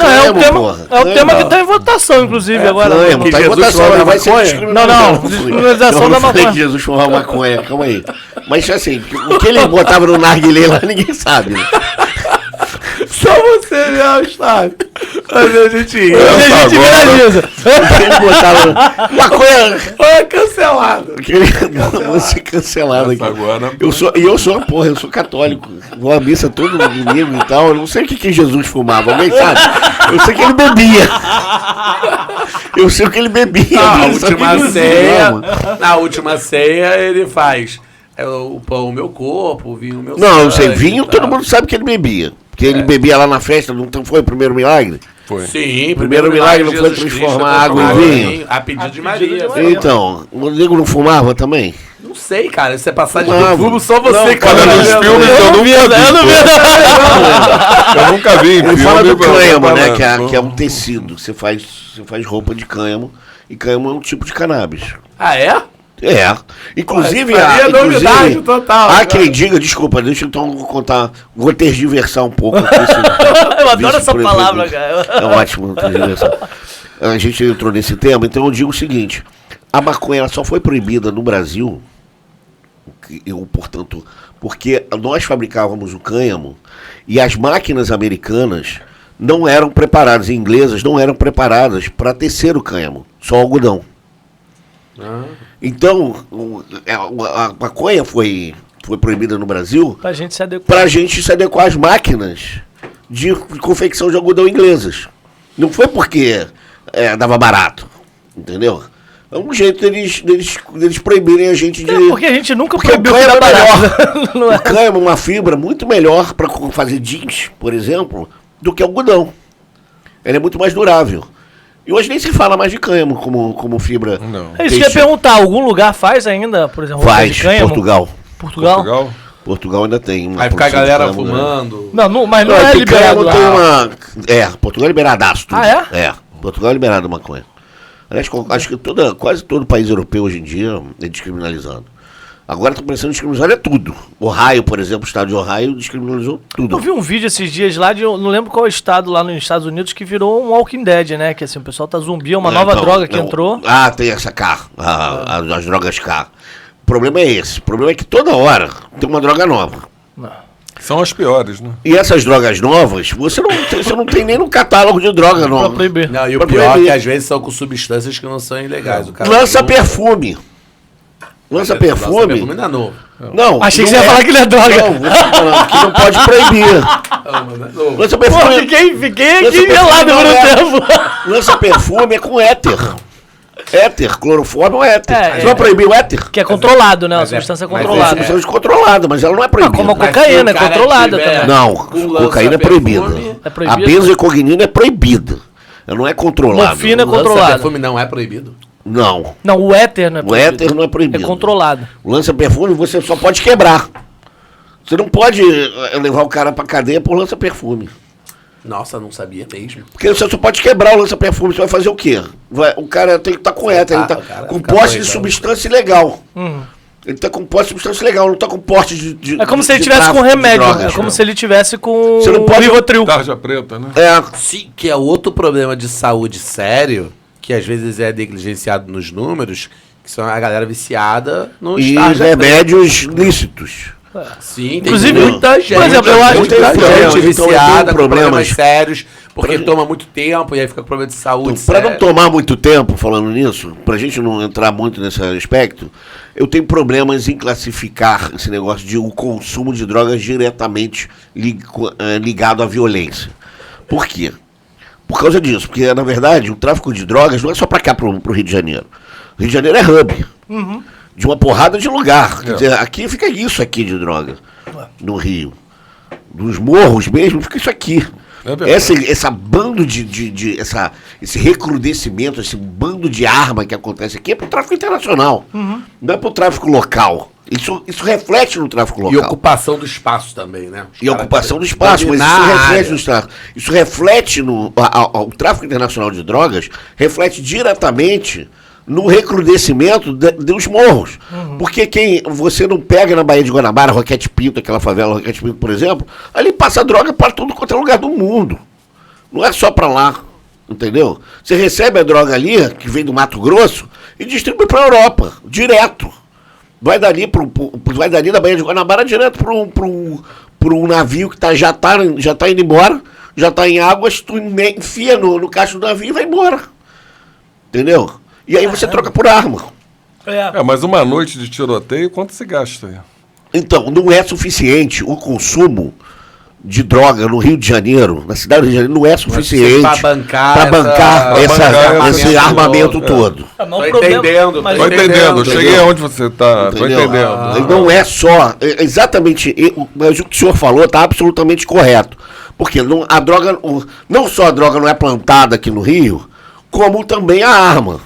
É o tema que tá em votação, inclusive, agora. Cânhamo, tá em Jesus votação, falou ele da vai ser maconha? discriminado. Não, descriminalização da não falei maconha. que Jesus fumava maconha, calma aí. Mas assim, o que ele botava no narguilé lá, ninguém sabe. Né? Só você vê a história. Mas a gente ri. A gente viraliza. O que ele botava... Maconha... Foi cancelado. Vou ser cancelado aqui. Agora... Eu sou católico. Vou à missa todo domingo e tal. Eu não sei o que Jesus fumava, alguém sabe? Eu sei que ele bebia. Eu sei o que ele bebia. Na última ceia ele faz o pão, o meu corpo, o vinho, o meu Não, eu sei, sangue vinho e todo tal. mundo sabe que ele bebia. Porque ele bebia lá na festa, não foi o primeiro milagre? Foi. Sim, Primeiro milagre não foi Jesus transformar Cristo, água em transformar vinho? A pedido de Maria. Então, o nego não fumava também? Não sei, cara. Isso é passagem Fumava. do fumo, só você, Não, cara. Olha, nos filmes eu nunca vi. Eu nunca vi em Ele filme. fala do cânhamo, né? falando. Que é um tecido. Você faz roupa de cânhamo. E cânhamo é um tipo de cannabis. Ah, é? É. Inclusive, Pô, isso aí é novidade total, há cara. quem diga, desculpa, deixa eu então contar, vou tergiversar um pouco aqui. Eu adoro essa palavra, cara. É ótimo, tergiversar. A gente entrou nesse tema, então eu digo o seguinte: a maconha ela só foi proibida no Brasil, portanto, porque nós fabricávamos o cânhamo e as máquinas americanas não eram preparadas, inglesas não eram preparadas para tecer o cânhamo, só algodão. Então, a maconha foi proibida no Brasil Pra gente se adequar. para a gente se adequar às máquinas de confecção de algodão inglesas. Não foi porque dava barato, entendeu? É um jeito deles proibirem a gente de... Porque a gente nunca Porque o proibiu que cânhamo dá é barato. Não é? O cânhamo é uma fibra muito melhor para fazer jeans, por exemplo, do que algodão. Ele é muito mais durável. E hoje nem se fala mais de cânhamo como fibra. Não. É isso que eu ia perguntar. Algum lugar faz ainda, por exemplo, roupa Faz, de cânhamo? Portugal. Portugal? Portugal ainda tem uma Vai ficar a produção de galera cânhamo, né? fumando. Não, mas não Não, é tem liberado cânhamo, tem lá. Portugal é liberadaço. Tudo. Ah, É, Portugal é liberado a maconha. Aliás, acho que quase todo país europeu hoje em dia é descriminalizado. Agora está começando a descriminalizar tudo. Ohio, por exemplo, o estado de Ohio descriminalizou tudo. Eu vi um vídeo esses dias lá eu não lembro qual estado lá nos Estados Unidos que virou um Walking Dead, né? Que assim, o pessoal tá zumbi, é uma nova Então, droga que entrou. Ah, tem essa K, as drogas K. O problema é esse. O problema é que toda hora tem uma droga nova. São as piores, né? E essas drogas novas, você não tem nem no catálogo de droga Pra nova. proibir. Não, e o Pra pior é proibir. que às vezes são com substâncias que não são ilegais. O cara Lança fuma- perfume. Lança perfume. não é novo. Não. Achei que não você ia falar que ele é droga. Não, você tá falando que não pode proibir. Não, mas não é novo. Lança Pô, perfume. fiquei Lança aqui gelado perfume por não um é- tempo. Lança perfume é com éter. Éter, clorofórmio é éter. É, Você vai proibir o éter? Que é controlado, né? Uma Mas é- substância mas é controlada. Substância controlada, mas ela não é proibida. como a Mas cocaína, se o é cara controlada tiver- também. Não, Um cocaína é proibida. lança-perfume. É proibido? A benzoecognina é proibida. Ela não é controlada. Morfina é Lança controlado. perfume não é proibido. Não. Não, o éter não é O proibido. éter não é proibido. É controlado. O lança-perfume você só pode quebrar. Você não pode levar o cara pra cadeia por lança-perfume. Nossa, não sabia mesmo. Porque você só pode quebrar o lança-perfume, você vai fazer o quê? O cara tem que estar com ETA, ele tá com posse de substância ilegal. Ele tá com posse de substância ilegal, não tá com porte de É como se ele tivesse com remédio, drogas, é como se ele tivesse com Você não pode- Rivotril. Tarja preta, né? Sim, que é outro problema de saúde sério, que às vezes é negligenciado nos números, que são a galera viciada nos E tarja remédios lícitos. Sim, Inclusive, tem muita gente, por exemplo, eu acho muita que tem gente problemas, então viciada tem com problemas problemas sérios, porque Pra- toma muito tempo e aí fica com problema de saúde Para não sério. tomar muito tempo falando nisso, pra gente não entrar muito nesse aspecto, eu tenho problemas em classificar esse negócio de o consumo de drogas diretamente ligado à violência. Por quê? Por causa disso, porque na verdade o tráfico de drogas não é só para cá, pro Rio de Janeiro. O Rio de Janeiro é hub de uma porrada de lugar. Quer dizer, aqui fica isso aqui de droga, no Rio. Nos morros mesmo fica isso aqui. É verdade. Essa bando esse recrudescimento, esse bando de arma que acontece aqui é pro tráfico internacional. Não é pro tráfico local. Isso reflete no tráfico local. E ocupação do espaço também, né? Os E caras ocupação do querem espaço, mas dominar isso a reflete área. no tráfico. Isso reflete o tráfico internacional de drogas, reflete diretamente no recrudescimento dos morros. Porque você não pega na Baía de Guanabara, Roquete Pinto, aquela favela Roquete Pinto, por exemplo, ali passa droga para tudo quanto é lugar do mundo. Não é só para lá, entendeu? Você recebe a droga ali, que vem do Mato Grosso, e distribui para a Europa, direto. Vai dali da Baía de Guanabara direto para um navio que já tá indo embora, já está em águas, tu enfia no caixa do navio e vai embora. Entendeu? E aí você troca por arma. Mas uma noite de tiroteio, quanto se gasta aí? Então, não é suficiente o consumo de droga no Rio de Janeiro, na cidade do Rio de Janeiro, não é suficiente Pra bancar pra bancar esse armamento é. todo. Tô entendendo, mas Tô entendendo, entendeu? cheguei aonde você tá, tô Entendeu? entendendo. Não é só, exatamente, mas o que o senhor falou está absolutamente correto. Porque não só a droga não é plantada aqui no Rio, como também a arma.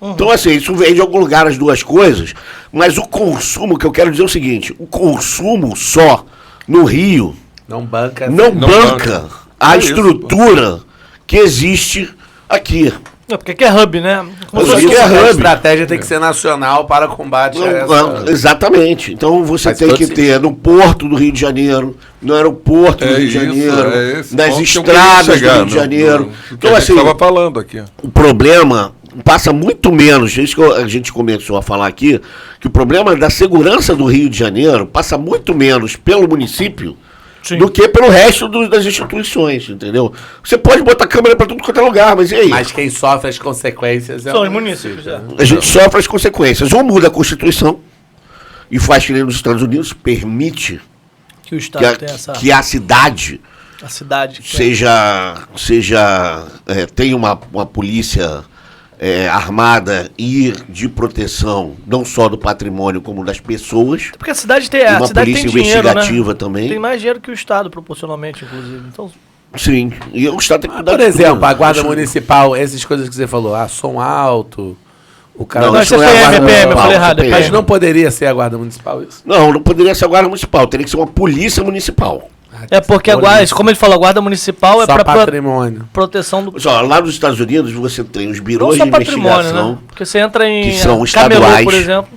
Então, assim, isso vem de algum lugar as duas coisas, mas o consumo, que eu quero dizer é o seguinte, o consumo só no Rio Não banca. não Não banca banca. a É isso, estrutura que existe aqui. Porque aqui é hub, né? Mas Por aqui isso é que a hub. estratégia tem que ser nacional para combate a essa... Exatamente. Então você Faz tem todo que ter no porto do Rio de Janeiro, no aeroporto do É Rio de isso, Janeiro, é esse nas ponto que eu queria estradas do chegar, Rio de Janeiro. que Então, a gente assim, estava falando aqui. o problema passa muito menos, isso que a gente começou a falar aqui, que o problema da segurança do Rio de Janeiro passa muito menos pelo município Sim. do que pelo resto das instituições, entendeu? Você pode botar câmera para tudo quanto é lugar, mas e aí? Mas quem sofre as consequências é São o os municípios, A gente sofre as consequências. Ou muda a Constituição e faz que nem nos Estados Unidos, permite Que o Estado que tem essa... que a cidade A cidade. que tenha uma polícia armada e de proteção, não só do patrimônio, como das pessoas. Porque a cidade tem, E a uma cidade polícia tem dinheiro, investigativa né? também. Tem mais dinheiro que o Estado, proporcionalmente, inclusive. Então, Sim, e o Estado tem que cuidar Por de exemplo, tudo. a guarda Isso- municipal, essas coisas que você falou, som alto, o cara... Não, Não, isso isso não é é a guarda PM, eu municipal, falei isso é errado, é PM. Mas não poderia ser a guarda municipal isso? Não poderia ser a guarda municipal, teria que ser uma polícia municipal. é porque a guarda, como ele falou, a guarda municipal é Só para patrimônio. proteção do... Só, lá nos Estados Unidos você tem os Não birôs só de patrimônio, investigação. né? Porque você entra em que são Camelô, estaduais. por exemplo.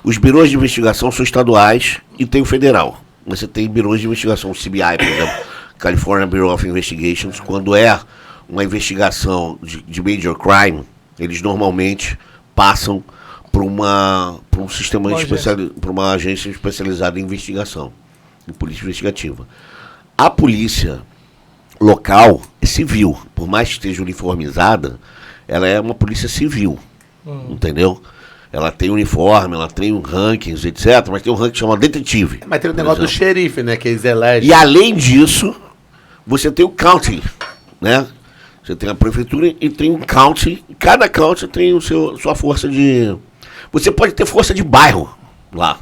Os birôs de investigação são estaduais e tem o federal. Você tem birôs de investigação, o CBI, por exemplo, California Bureau of Investigations, quando é uma investigação de major crime, eles normalmente passam para um sistema para uma agência especializada em investigação, em polícia investigativa. A polícia local é civil, por mais que esteja uniformizada, ela é uma polícia civil, entendeu? Ela tem uniforme, ela tem rankings, etc., mas tem um ranking chamado detetive. Mas tem o por negócio do exemplo. xerife, né? Que eles elegem. E além disso, você tem o county, né? Você tem a prefeitura e tem um county. Cada county tem sua força de... Você pode ter força de bairro lá.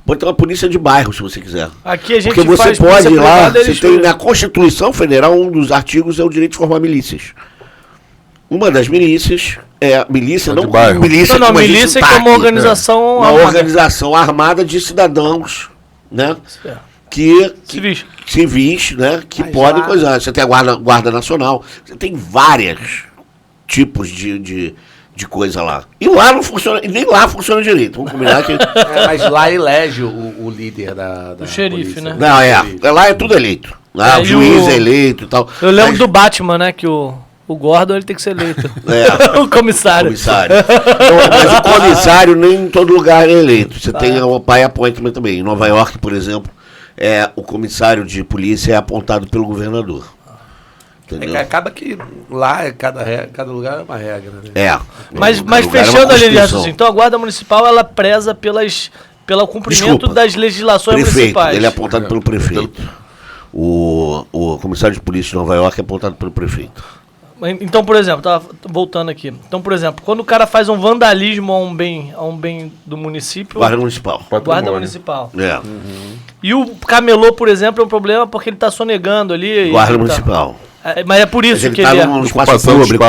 Pode ter uma polícia de bairro, se você quiser. Aqui a gente Porque você faz pode polícia ir lá, privada, você eles- tem na Constituição Federal, um dos artigos é o direito de formar milícias. Uma das milícias é a milícia, De não bairro. milícia Não, como a gente milícia tá que é uma aqui. organização... Uma armada. organização armada de cidadãos, né? É. civis, né? Que podem coisar. Você tem a Guarda Nacional, você tem vários tipos de coisa lá. E lá não funciona, nem lá funciona direito. Vamos combinar que. Mas lá elege o líder da xerife, polícia, né? Não, lá é tudo eleito. Lá o juiz é eleito e tal. Eu lembro do Batman, né? Que o Gordon ele tem que ser eleito. O comissário. Mas o comissário nem em todo lugar é eleito. Você tem o pai appointment também. Em Nova York, por exemplo, o comissário de polícia é apontado pelo governador. Acaba que lá cada lugar é uma regra, né? Mas fechando ali, então a Guarda Municipal ela preza pelo cumprimento das legislações municipais. Ele é apontado pelo prefeito. O comissário de polícia de Nova York é apontado pelo prefeito. Então, por exemplo, tava voltando aqui. Então, por exemplo, quando o cara faz um vandalismo a um bem do município... Guarda Municipal. Guarda Municipal. E o camelô, por exemplo, é um problema porque ele está sonegando ali. Guarda Municipal. Mas é por isso que ele ele no espaço público.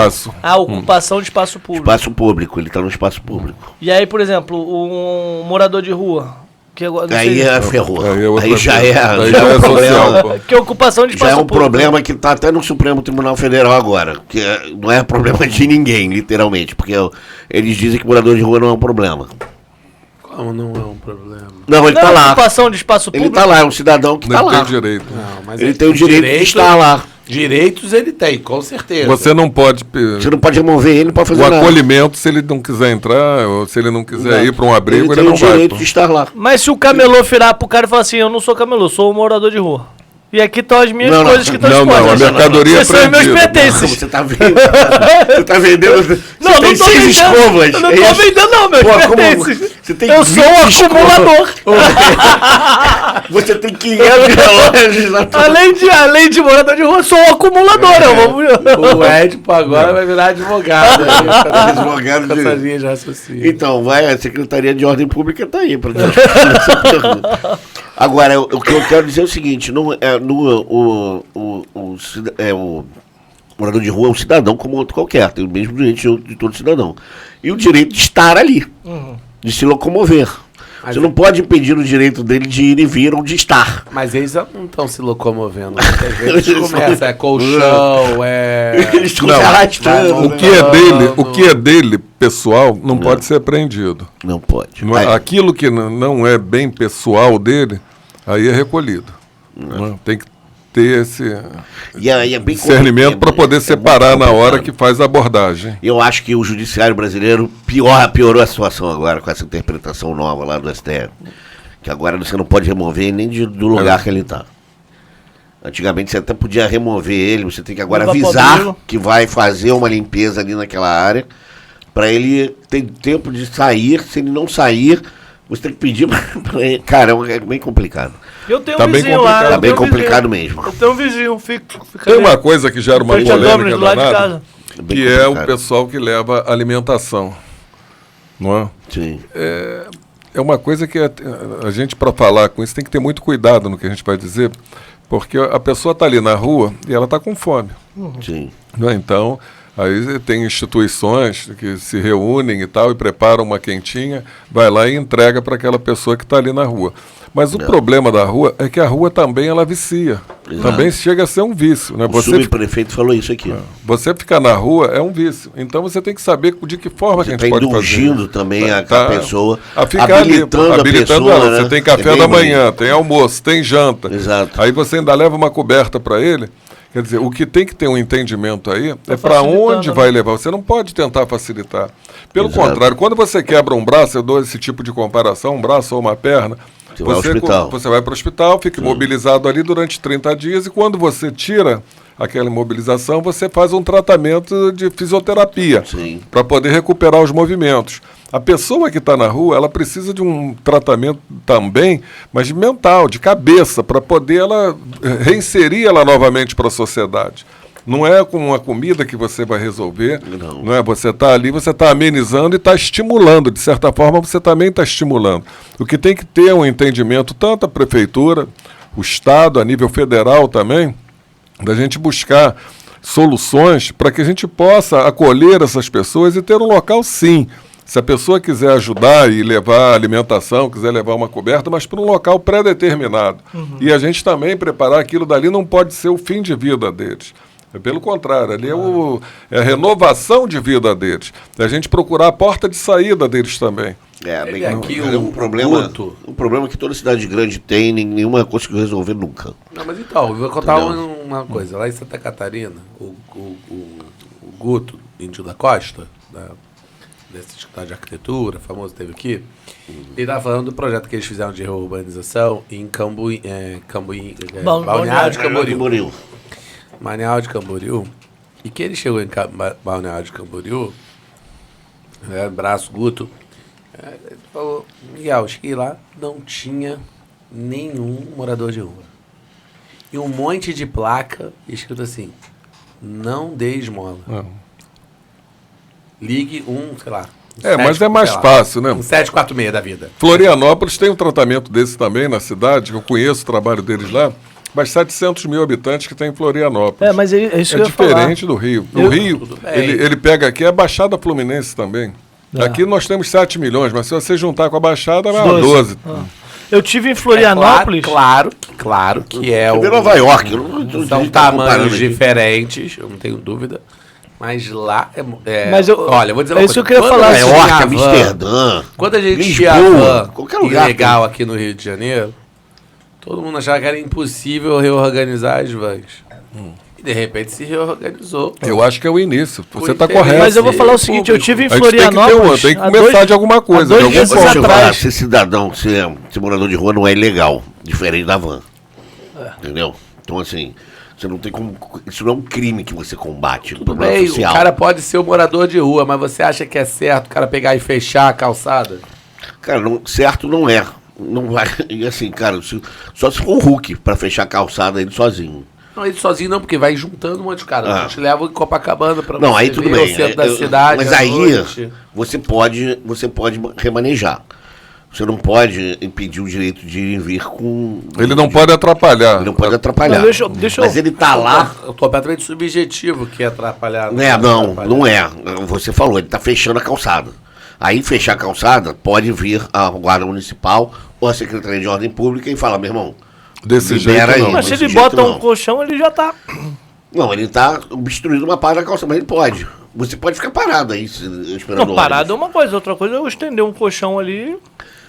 Ocupação de espaço público. Espaço público, ele está no espaço público. E aí, por exemplo, um morador de rua... Aí ferrou. Aí já é social. um problema. Que ocupação de espaço já é um público. Problema que está até no Supremo Tribunal Federal agora. Que não é problema de ninguém, literalmente. Porque eles dizem que morador de rua não é um problema. Como não é um problema? Não, ele está lá. Ocupação de espaço público. Ele está lá, é um cidadão que está lá. Ele tem direito. Não, mas ele tem o direito de estar lá. Direitos ele tem, com certeza. Você não pode remover ele, não pode fazer nada. O acolhimento, se ele não quiser entrar, ou se ele não quiser ir para um abrigo, ele não vai. Ele tem o direito de estar lá. Mas se o camelô virar pro cara e falar assim, eu não sou camelô, sou um morador de rua. E aqui estão as minhas coisas que estão expostas. Não, a mercadoria é são meus pertences. Você tá vendendo. Você tá vendendo. Não tô escovas. Eu não tô vendendo, não, meus pertences. Eu sou um acumulador. Você tem 500 relógios. Além de morador de rua, eu sou um acumulador. O Edipo agora vai virar advogado. Advogado de linha de raciocínio. Então, a Secretaria de Ordem Pública tá aí para responder essa pergunta. Agora, o que eu quero dizer é o seguinte, o morador de rua é um cidadão como outro qualquer, tem o mesmo direito de todo cidadão. E o direito de estar ali, de se locomover. Você não pode impedir o direito dele de ir e vir ou de estar. Mas eles não estão se locomovendo. Eles começam, colchão, Eles estão se arrastando. O que é dele, pessoal, não pode ser apreendido. Não pode. Aquilo que não é bem pessoal dele, aí é recolhido. Tem que ter esse discernimento para poder separar na hora que faz a abordagem. Eu acho que o judiciário brasileiro piorou a situação agora com essa interpretação nova lá do STF. Que agora você não pode remover nem do lugar que ele está. Antigamente você até podia remover ele, você tem que agora avisar que vai fazer uma limpeza ali naquela área para ele ter tempo de sair. Se ele não sair, você tem que pedir para ele. Cara, é bem complicado. Eu tenho um vizinho lá. Tá bem complicado mesmo. Eu tenho um vizinho, fica tem uma coisa que gera uma polêmica danada, que é o complicado. pessoal que leva alimentação. Não é? Sim. É uma coisa que a gente, para falar com isso, tem que ter muito cuidado no que a gente vai dizer, porque a pessoa está ali na rua e ela está com fome. Sim. Não é? Então, aí tem instituições que se reúnem e tal, e preparam uma quentinha, vai lá e entrega para aquela pessoa que está ali na rua. Mas o problema da rua é que a rua também ela vicia. Exato. Também chega a ser um vício. Né? O subprefeito falou isso aqui. Você ficar na rua é um vício. Então você tem que saber de que forma que a gente pode fazer. Você está induzindo também a pessoa, a ficar habilitando a pessoa. Ela. Né? Você tem café da manhã, tem almoço, tem janta. Exato. Aí você ainda leva uma coberta para ele. Quer dizer, o que tem que ter um entendimento aí é para onde vai levar. Você não pode tentar facilitar. Pelo contrário, quando você quebra um braço, eu dou esse tipo de comparação, um braço ou uma perna, você vai para o hospital, fica imobilizado ali durante 30 dias e quando você tira aquela imobilização, você faz um tratamento de fisioterapia para poder recuperar os movimentos. A pessoa que está na rua, ela precisa de um tratamento também, mas mental, de cabeça, para poder ela reinserir ela novamente para a sociedade. Não é com uma comida que você vai resolver, não é? Você está ali, você está amenizando e está estimulando, de certa forma você também está estimulando. O que tem que ter um entendimento, tanto a prefeitura, o Estado, a nível federal também, da gente buscar soluções para que a gente possa acolher essas pessoas e ter um local, sim, Se a pessoa quiser ajudar e levar alimentação, quiser levar uma coberta, mas para um local pré-determinado. E a gente também preparar aquilo dali não pode ser o fim de vida deles. É pelo contrário, ali é a renovação de vida deles. É a gente procurar a porta de saída deles também. Ele aqui, é um problema que toda cidade grande tem, nenhuma conseguiu resolver nunca. Não, mas então, eu vou contar uma coisa. Lá em Santa Catarina, o Guto, índio da Costa, desse escritório de arquitetura, famoso, teve aqui, ele estava falando do projeto que eles fizeram de reurbanização em Balneário de Camboriú. Balneário de Camboriú. E que ele chegou em Balneário de Camboriú, braço Guto, ele falou, Miguel, cheguei lá, não tinha nenhum morador de rua. E um monte de placa escrito assim, não dê esmola. Ligue sei lá. Mas é mais fácil, né? 746 da vida. Florianópolis tem um tratamento desse também na cidade, que eu conheço o trabalho deles lá, mas 700 mil habitantes que tem em Florianópolis. Mas é isso que eu ia diferente do Rio. O Rio, ele pega aqui a Baixada Fluminense também. Aqui nós temos 7 milhões, mas se você juntar com a Baixada, vai a 12. Eu tive em Florianópolis. Claro que é o Nova York. São tamanhos diferentes, eu não tenho dúvida. Mas lá olha, vou dizer uma coisa. Isso que eu queria falar. Nova York, Amsterdã, quando a gente Lisboa, tinha van qualquer lugar ilegal aqui no Rio de Janeiro, todo mundo achava que era impossível reorganizar as vans. E de repente se reorganizou. Eu acho que é o início. Você está correto. Mas eu vou falar o seguinte, eu tive em Florianópolis. Tem que começar de alguma coisa. De algum ponto. Ser cidadão, ser morador de rua não é ilegal, diferente da van. Entendeu? Então assim, você não tem como. Isso não é um crime que você combate. Tudo bem, social. O cara pode ser um morador de rua, mas você acha que é certo o cara pegar e fechar a calçada? Cara, certo não é. Não vai. E assim, cara, só se for o Hulk pra fechar a calçada ele sozinho. Não, ele sozinho não, porque vai juntando um monte de cara. A gente leva em Copacabana pra não, aí tudo bem. O centro da cidade. Mas aí você pode remanejar. Você não pode impedir o direito de ir e vir com... Ele não pode atrapalhar. Ele não pode atrapalhar. Mas ele tá lá... Eu tô completamente subjetivo que é atrapalhar. Não é. Você falou, ele tá fechando a calçada. Aí fechar a calçada, pode vir a Guarda Municipal ou a Secretaria de Ordem Pública e falar, meu irmão, desse jeito não. Mas se ele bota um colchão, ele já tá... Não, ele tá obstruindo uma parte da calçada, mas ele pode. Você pode ficar parado aí, esperando. Não, parado é uma coisa, outra coisa é eu estender um colchão ali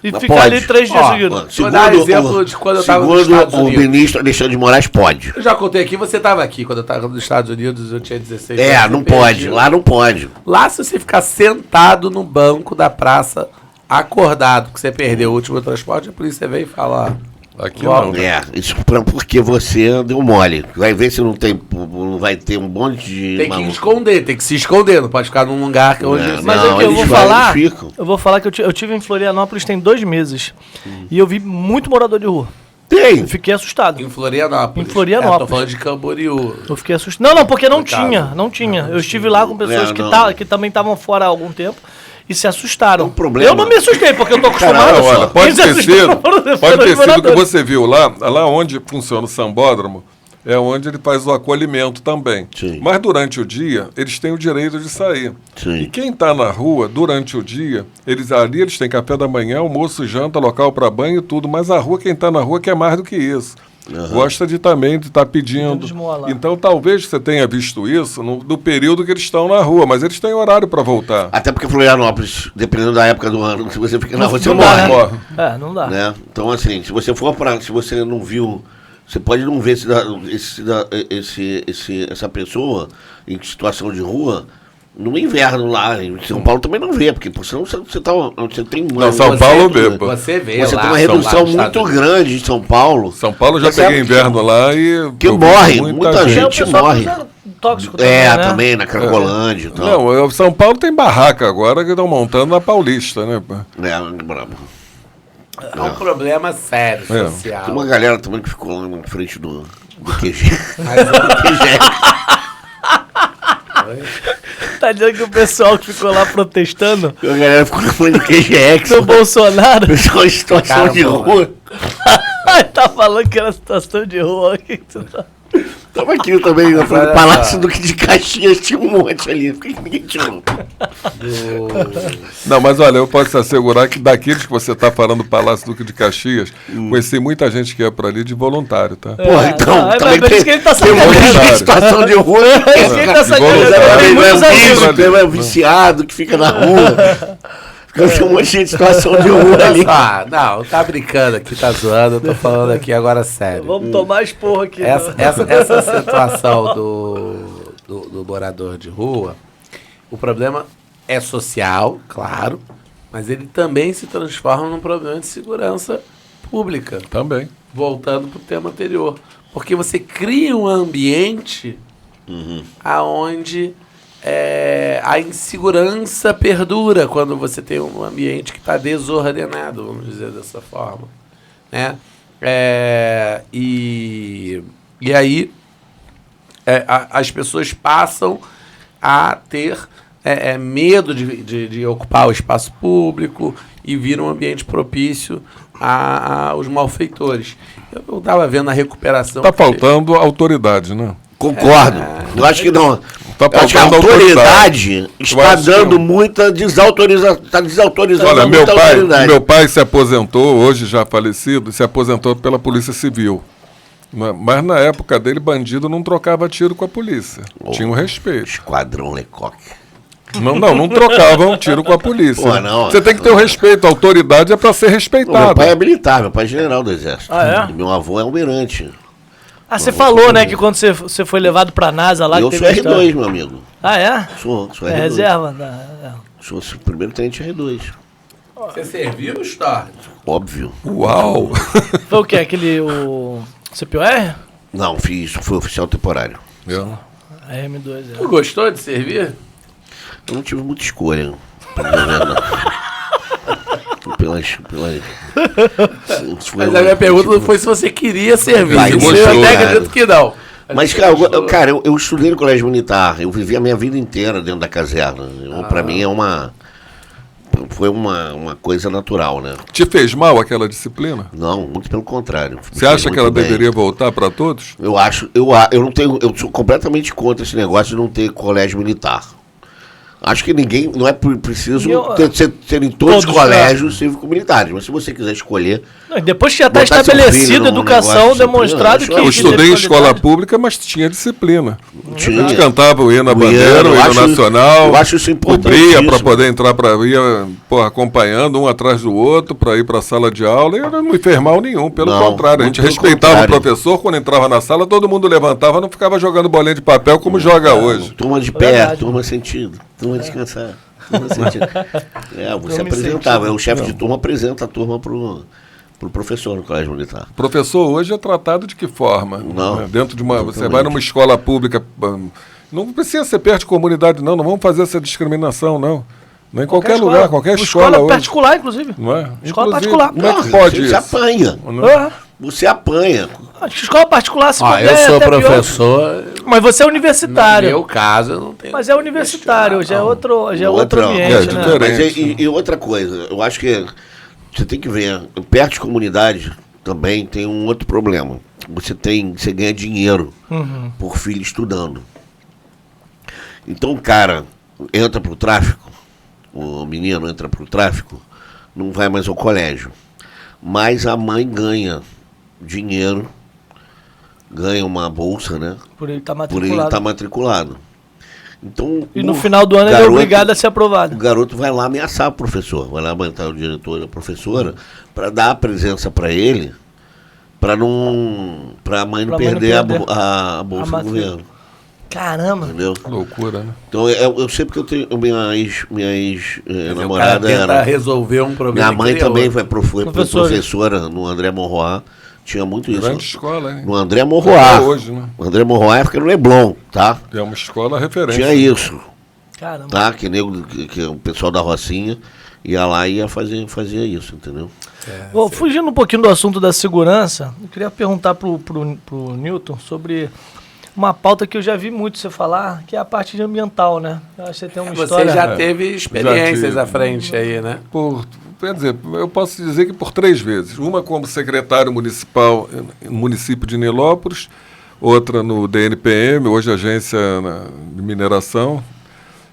e ficar ali 3 dias seguidos. Vou dar exemplo de quando eu estava nos Estados Unidos. O ministro Alexandre de Moraes pode. Eu já contei aqui, você estava aqui, quando eu estava nos Estados Unidos, eu tinha 16 anos. Não pode, lá não pode. Lá se você ficar sentado no banco da praça, acordado, que você perdeu o último transporte, a polícia vem falar... Aqui não. Isso porque você deu mole. Vai ver se não vai ter um monte de... Tem que esconder, tem que se esconder, não pode ficar num lugar que hoje... Mas eu vou falar que eu tive em Florianópolis tem 2 meses. E eu vi muito morador de rua. Eu fiquei assustado. Em Florianópolis. Tô falando de Camboriú. Eu fiquei assustado. Não, porque não tinha. Eu estive lá com pessoas que também estavam fora há algum tempo. E se assustaram. Eu não me assustei, porque eu tô acostumado. Olha, pode ter sido que você viu lá onde funciona o sambódromo, é onde ele faz o acolhimento também. Sim. Mas durante o dia, eles têm o direito de sair. Sim. E quem está na rua, durante o dia, eles têm café da manhã, almoço, janta, local para banho e tudo. Mas a rua, quem está na rua quer mais do que isso. Gosta de estar pedindo. Então talvez você tenha visto isso no período que eles estão na rua, mas eles têm horário para voltar. Até porque Florianópolis, dependendo da época do ano, se você fica na rua, você morre. Não dá. Né? Então assim, se você não viu, você pode não ver essa pessoa em situação de rua no inverno lá. Em São Paulo também não vê, porque senão você tem uma... São Paulo vê. Você vê você lá. Tem uma redução muito grande em São Paulo. São Paulo já peguei inverno lá e... Que morre, muita gente morre. Tóxico também, né? Também, na Cracolândia e tal. Não, São Paulo tem barraca agora que estão montando na Paulista, né? Bravo. É um problema sério, social. Tem uma galera também que ficou lá na frente do QG. Tá dizendo que o pessoal que ficou lá protestando... A galera ficou na frente do QGX. Do Bolsonaro. Pessoal em situação de rua. Tá falando que era situação de rua. Tava aqui também, no Palácio Duque de Caxias, tinha um monte ali. Por que ninguém tirou? Não, mas olha, eu posso te assegurar que daqueles que você está falando do Palácio Duque de Caxias, conheci muita gente que ia para ali de voluntário, tá? Porra, então, não, também por isso que ele tá tem um sacaneando. monte de situação de rua. É isso que ele tá de sacaneando. voluntário. Tem muitos amigos. Tem um viciado que fica na rua. Tem um monte de situação de rua ali. Ah, não, tá brincando aqui, tá zoando, eu tô falando aqui agora sério. Vamos tomar esporro aqui. Essa situação do morador de rua, o problema é social, claro, mas ele também se transforma num problema de segurança pública. Também. Voltando pro tema anterior. Porque você cria um ambiente aonde a insegurança perdura quando você tem um ambiente que está desordenado, vamos dizer dessa forma, né? E aí as pessoas passam a ter medo de ocupar o espaço público e vira um ambiente propício aos malfeitores. Eu estava vendo a recuperação... Tá faltando autoridade, né? Concordo. Eu acho que não. Tá Eu acho que a faltando autoridade está acho que dando não. muita desautorização. Está desautorizando Olha, muita autoridade. meu pai se aposentou, hoje já falecido, se aposentou pela Polícia Civil. Mas na época dele, bandido não trocava tiro com a polícia. Tinha um respeito. Esquadrão Lecoq. Não trocavam tiro com a polícia. Pô, não. Você tem que ter o respeito, a autoridade é para ser Meu respeitada. pai é militar, meu pai é general do Exército. Ah, é? E meu avô é almirante. Ah, você falou, né, que quando você foi levado pra NASA lá... Eu que sou teve a história. R2, meu amigo. Ah, é? Sou R2. É reserva? Sou o primeiro tenente R2. Você serviu, Storm? Óbvio. Uau! Foi o quê? O CPOR? Não, fui oficial temporário. A RM2, Tu gostou de servir? Eu não tive muita escolha. Pra dizer a verdade. Mas a minha pergunta não foi se você queria servir. Ah, eu Isso gostei, eu até cara. acredito que não. Mas, cara, eu estudei no colégio militar. Eu vivi a minha vida inteira dentro da caserna. Pra mim foi uma coisa natural, né? Te fez mal aquela disciplina? Não, muito pelo contrário. Você acha que ela deveria voltar para todos? Eu eu sou completamente contra esse negócio de não ter colégio militar. Acho que não é preciso ter em todos os colégios cívico-militares, mas se você quiser escolher... Não, e depois que já está botar seu filho estabelecida a num educação, negócio demonstrado disciplinar, que... Eu estudei em escola intelectualidade- pública, mas tinha disciplina. A Tinha. gente cantava o hino à O hino, bandeira, o eu hino acho- nacional. eu acho isso Cobria importantíssimo. para poder entrar ia acompanhando um atrás do outro para ir para a sala de aula. E eu não me fez mal nenhum, pelo Não, contrário. A gente muito pelo respeitava contrário. o professor, quando entrava na sala, todo mundo levantava, não ficava jogando bolinha de papel como joga hoje. Turma de pé, Verdade. turma sentido, turma descansar. Turma sentido. Você Turma em apresentava, sentido. o chefe de turma apresenta a turma pro professor no colégio militar. O professor hoje é tratado de que forma? Não. Né? Dentro de uma. Você Totalmente. vai numa escola pública. Não precisa ser perto de comunidade, não. Não vamos fazer essa discriminação, não. Nem em qualquer lugar, qualquer escola hoje. particular, inclusive. Não é? Escola Inclusive, particular. Como é que Não, pode você isso? apanha. Ah, Você apanha. acho que escola particular, se puder, Eu sou até pior. professor. Mas você é No universitário. meu caso, eu não tenho. Mas é universitário, já é outro outro Outra- ambiente, né? diferente. Mas e outra coisa, eu acho que você tem que ver, perto de comunidade também tem um outro problema. Você ganha dinheiro por filho estudando. Então o cara entra pro tráfico, o menino entra pro tráfico, não vai mais ao colégio. Mas a mãe ganha dinheiro, ganha uma bolsa, né? Por ele estar Por ele matriculado. estar matriculado. Então, E no o final do ano ele é garoto- obrigado a ser o aprovado. garoto vai lá ameaçar o professor, vai lá aguentar o diretor e a professora para dar a presença para ele, para a mãe não Pra mãe não perder perder a bolsa do matrícula. governo, Caramba. entendeu? Loucura, né? Então eu sei porque eu tenho minha ex O cara namorada tenta era, resolver um problema. minha mãe que criou. também foi Professora. professora no André Morroá, tinha muito isso. Grande escola, hein? No André Morroá. Até hoje, né? O André Morroá fica no Leblon, tá? É uma escola referência. Tinha isso. Caramba. Tá? Que o pessoal da Rocinha ia lá e fazia isso, entendeu? Bom, fugindo um pouquinho do assunto da segurança, eu queria perguntar pro Newton sobre uma pauta que eu já vi muito você falar, que é a parte de ambiental, né? Eu acho que você tem uma Você história... já teve experiências tive. à frente aí, né? Quer dizer, eu posso dizer que por 3 vezes. Uma como secretário municipal no município de Nilópolis, outra no DNPM, hoje agência de mineração,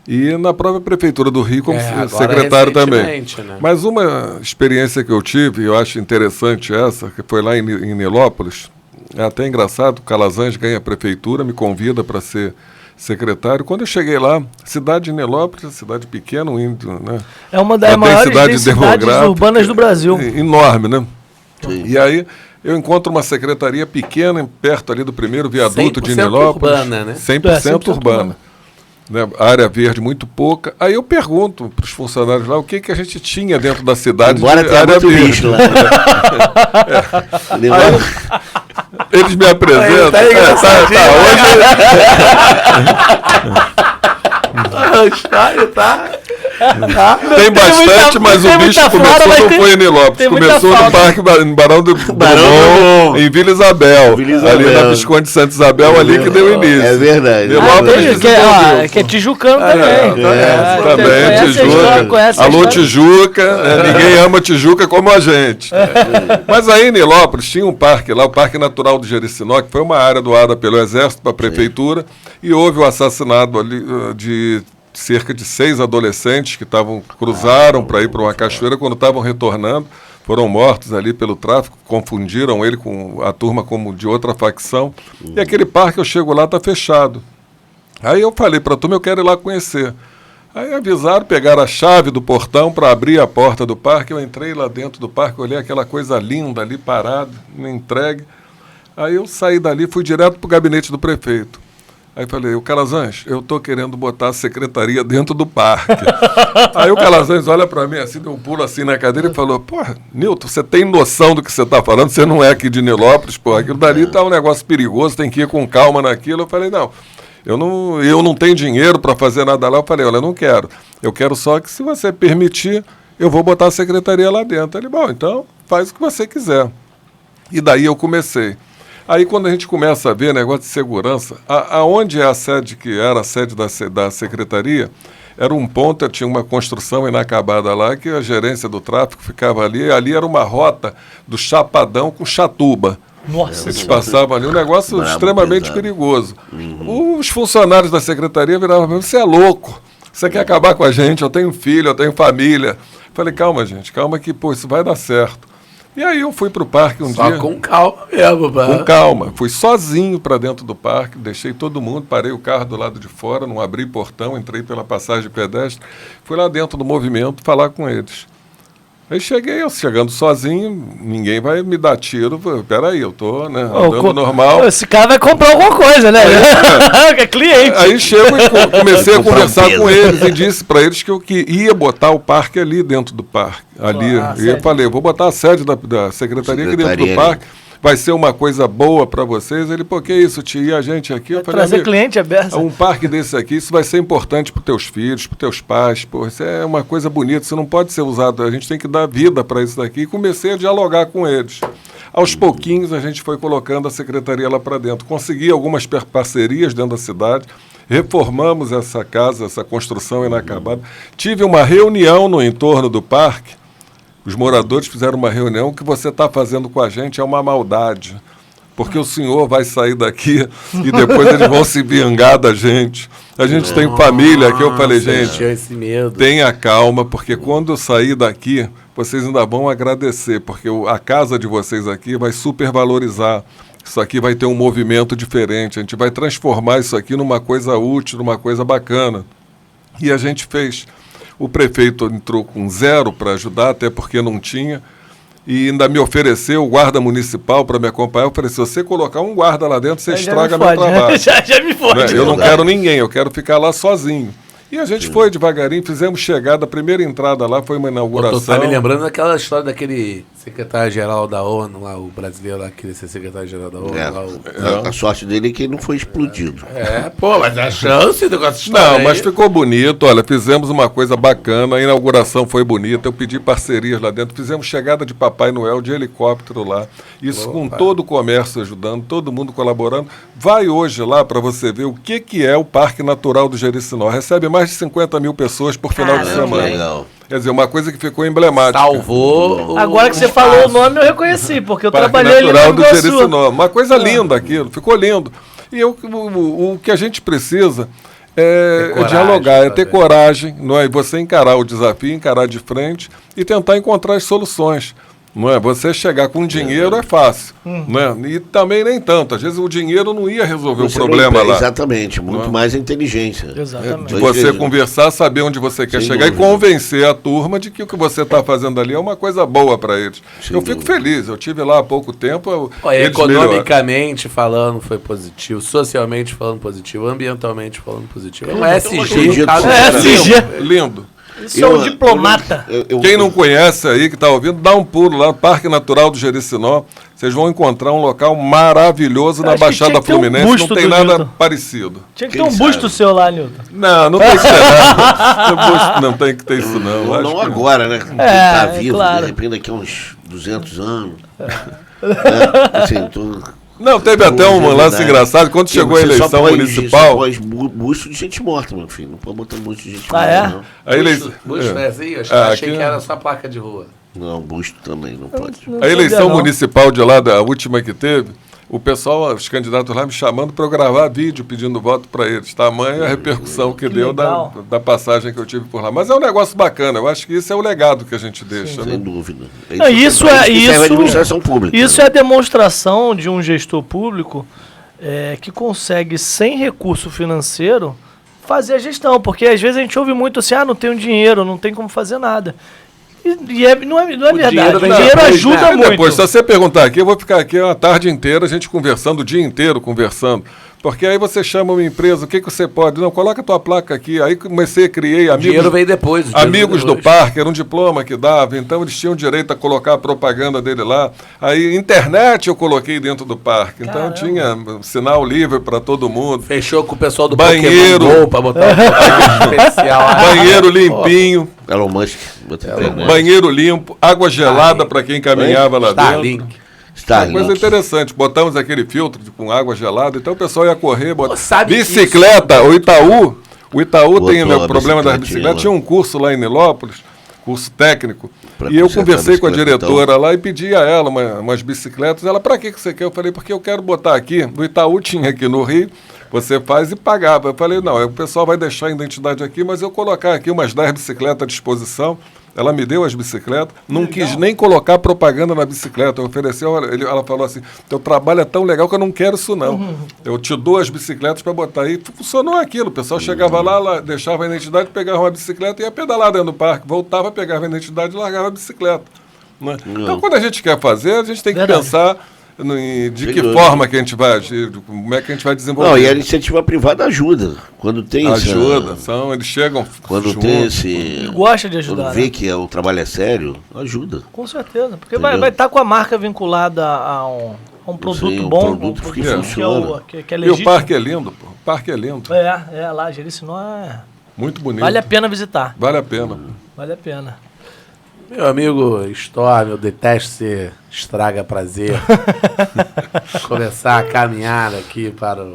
e na própria Prefeitura do Rio como secretário também. Né? Mas uma experiência que eu tive, e eu acho interessante essa, que foi lá em Nilópolis, é até engraçado, o Calazans ganha a prefeitura, me convida para ser secretário. Quando eu cheguei lá, cidade de Nilópolis, cidade pequena, um índio, né? É uma das maiores densidades urbanas do Brasil. Enorme, né? Sim. E aí eu encontro uma secretaria pequena, perto ali do primeiro viaduto de Nilópolis. Urbana, né? 100% urbana. Né? Área verde muito pouca. Aí eu pergunto para os funcionários lá o que a gente tinha dentro da cidade Embora de tenha área muito verde. lixo lá. Eles me apresentam. Tá engraçadinho, Tem bastante, mas o bicho começou não foi em Nilópolis. Começou no Parque Barão do Drummond, em Vila Isabel. Ali na Visconde de Santa Isabel, ali que deu início. É verdade. Nilópolis Que é tijucano também. Também, Tijuca. Alô, Tijuca. Ninguém ama Tijuca como a gente. Mas aí em Nilópolis tinha um parque lá, o Parque Natural do Jericinó, que foi uma área doada pelo Exército para a Prefeitura, e houve o assassinato ali de cerca de 6 adolescentes que cruzaram para ir para uma cachoeira. Quando estavam retornando, foram mortos ali pelo tráfico, confundiram ele com a turma como de outra facção. E aquele parque, eu chego lá, está fechado. Aí eu falei para a turma, eu quero ir lá conhecer. Aí avisaram, pegaram a chave do portão para abrir a porta do parque. Eu entrei lá dentro do parque, olhei aquela coisa linda ali, parada, me entregue. Aí eu saí dali, fui direto para o gabinete do prefeito. Aí falei, o Calazans, eu estou querendo botar a secretaria dentro do parque. Aí o Calazans olha para mim assim, deu um pulo assim na cadeira e falou, pô, Nilton, você tem noção do que você está falando? Você não é aqui de Nilópolis, pô, aquilo dali está um negócio perigoso, tem que ir com calma naquilo. Eu falei, não, eu não tenho dinheiro para fazer nada lá. Eu falei, olha, eu não quero. Eu quero só que, se você permitir, eu vou botar a secretaria lá dentro. Ele, bom, então faz o que você quiser. E daí eu comecei. Aí quando a gente começa a ver negócio de segurança, aonde é a sede, que era a sede da secretaria, era um ponto, tinha uma construção inacabada lá, que a gerência do tráfico ficava ali era uma rota do Chapadão com Chatuba. Nossa, eles passavam ali, um negócio extremamente perigoso. Os funcionários da secretaria viravam, você é louco, você quer acabar com a gente, eu tenho filho, eu tenho família. Falei, calma gente, calma que pô, isso vai dar certo. E aí eu fui para o parque um dia... Só com calma mesmo, Com calma. Fui sozinho para dentro do parque, deixei todo mundo, parei o carro do lado de fora, não abri portão, entrei pela passagem pedestre, fui lá dentro do movimento falar com eles. Aí chegando sozinho, ninguém vai me dar tiro. Peraí, eu tô, né, andando normal. Esse cara vai comprar alguma coisa, né? É cliente. Aí chego e comecei a conversar com eles e disse para eles que eu ia botar o parque ali dentro do parque. E eu falei, eu vou botar a sede da secretaria aqui dentro do parque. Vai ser uma coisa boa para vocês. Ele, pô, que isso, tia? E a gente aqui? Eu falei, trazer cliente aberto. Um parque desse aqui, isso vai ser importante para os teus filhos, para os teus pais. Pô, isso é uma coisa bonita, isso não pode ser usado. A gente tem que dar vida para isso daqui. E comecei a dialogar com eles. Aos pouquinhos, a gente foi colocando a secretaria lá para dentro. Consegui algumas parcerias dentro da cidade. Reformamos essa casa, essa construção inacabada. Tive uma reunião no entorno do parque. Os moradores fizeram uma reunião. O que você está fazendo com a gente é uma maldade, porque o senhor vai sair daqui e depois eles vão se vingar da gente. A gente tem família aqui. Eu falei, gente, tenha calma, porque quando eu sair daqui, vocês ainda vão agradecer, porque a casa de vocês aqui vai supervalorizar. Isso aqui vai ter um movimento diferente. A gente vai transformar isso aqui numa coisa útil, numa coisa bacana. E a gente fez. O prefeito entrou com 0 para ajudar, até porque não tinha, e ainda me ofereceu o guarda municipal para me acompanhar. Eu falei, se você colocar um guarda lá dentro, você estraga meu trabalho. Já me fode. Eu não quero ninguém, eu quero ficar lá sozinho. E a gente foi devagarinho, fizemos chegada, a primeira entrada lá foi uma inauguração. Tu tá me lembrando daquela história daquele secretário-geral da ONU, lá, o brasileiro lá, que queria ser secretário-geral da ONU. A sorte dele é que não foi explodido. Pô, mas a chance do negócio Não, mas ficou bonito, olha, fizemos uma coisa bacana, a inauguração foi bonita, eu pedi parcerias lá dentro, fizemos chegada de Papai Noel de helicóptero lá, isso com todo o comércio ajudando, todo mundo colaborando. Vai hoje lá para você ver o que é o Parque Natural do Jericinó, recebe mais de 50 mil pessoas por final de semana. Legal. Quer dizer, uma coisa que ficou emblemática. Salvou. Agora que você falou o nome, eu reconheci, porque eu Parque trabalhei ali no Natural do Iguaçu. Jericinó. Uma coisa linda aquilo, ficou lindo. E o que a gente precisa é coragem, dialogar, é ter sabe? coragem, não é? Você encarar o desafio, encarar de frente e tentar encontrar as soluções. Não é? Você chegar com dinheiro é fácil. Não é? E também nem tanto. Às vezes o dinheiro não ia resolver Você o problema não- lá. Exatamente, muito mais a inteligência. Exatamente. De você Dois conversar, saber onde você quer Sem chegar e dúvida. convencer a turma de que o que você está fazendo ali é uma coisa boa para eles. Sem Eu fico dúvida. feliz, eu tive lá há pouco tempo. Olha, eles melhoraram. economicamente falando foi positivo, socialmente falando positivo, ambientalmente falando positivo. É um SG, acredito, caso SG. Lindo. Isso é um diplomata. Quem não conhece aí, que está ouvindo, dá um pulo lá no Parque Natural do Jericinó. Vocês vão encontrar um local maravilhoso na Acho que Baixada tinha que ter um Fluminense. busto Não tem do nada Newton. parecido. Tinha que Quem ter um busto sabe? seu lá, Nilton. Não tem que ter nada. O busto não tem que ter isso, não. Não, Acho não que- agora, né? Quem É, tá vivo, claro. de repente daqui a uns 200 anos. Assim, Não, teve até um lance verdade. engraçado. Quando chegou a eleição municipal. Pós busto de gente morta, meu filho. Não pode botar busto de gente Ah, morta, é? não. A eleição, Busto foi assim? Eu Ah, achei aqui- que era só placa de rua. Não, busto também não pode. Não a sabia, eleição não. municipal de lá, da última que teve, o pessoal, os candidatos lá me chamando para eu gravar vídeo pedindo voto para eles. Tamanha a repercussão que deu legal. da passagem que eu tive por lá. Mas é um negócio bacana. Eu acho que isso é o legado que a gente deixa. Sem Né? dúvida. Não, isso pra é que serve a isso. administração pública. Isso é a demonstração de um gestor público que consegue, sem recurso financeiro, fazer a gestão. Porque às vezes a gente ouve muito assim, não tenho dinheiro, não tem como fazer nada. Não é verdade. dinheiro O vem dinheiro depois, ajuda né? muito. Depois, se você perguntar aqui, eu vou ficar aqui a tarde inteira, a gente conversando, o dia inteiro conversando. Porque aí você chama uma empresa, o que você pode? Não, coloca a tua placa aqui. Aí criei O dinheiro amigos, veio depois. o dinheiro amigos veio do depois. parque, era um diploma que dava, então eles tinham direito a colocar a propaganda dele lá. Aí internet eu coloquei dentro do parque, então Caramba. tinha sinal livre para todo mundo. Fechou com o pessoal do Banheiro. Pokémon Go pra botar um Pokémon especial. Banheiro limpinho, Elon Musk. bota internet. banheiro limpo, água gelada para quem caminhava lá dentro. Starlink. Uma coisa Starlink. interessante, botamos aquele filtro com água gelada, então o pessoal ia correr, sabe que bicicleta, o Itaú tem Botou o a problema das bicicletinha bicicletas, lá. tinha um curso lá em Nilópolis, curso técnico, Pra e eu consertar conversei com a bicicleta, diretora lá e pedi a ela umas bicicletas, ela, para que você quer? Eu falei, porque eu quero botar aqui, o Itaú tinha aqui no Rio, você faz e pagava. Eu falei, não, o pessoal vai deixar a identidade aqui, mas eu colocar aqui umas 10 bicicletas à disposição. Ela me deu as bicicletas, não quis nem colocar propaganda na bicicleta. Eu ofereci, ela falou assim, teu trabalho é tão legal que eu não quero isso não. Eu te dou as bicicletas para botar aí. Funcionou aquilo, o pessoal chegava lá, deixava a identidade, pegava uma bicicleta e ia pedalar dentro do parque. Voltava, pegava a identidade e largava a bicicleta. Né? Então, quando a gente quer fazer, a gente tem que Verdade. pensar de Sem que dúvida. forma que a gente vai agir, como é que a gente vai desenvolver. Não, e a iniciativa privada ajuda. Quando tem Ajuda, essa, eles chegam quando juntos. tem esse. Gosta de Quando ajudar. vê Né? que o trabalho é sério, ajuda. Com certeza. Porque Entendeu? vai estar com a marca vinculada a um produto Sim, um bom, produto que que é funciona. que é E o legítimo. parque é lindo, pô. O parque é lindo. Lá, Jericinó Muito bonito. vale a pena visitar. Vale a pena. Vale a pena. Meu amigo Storm, eu detesto ser estraga prazer. Começar a caminhar aqui para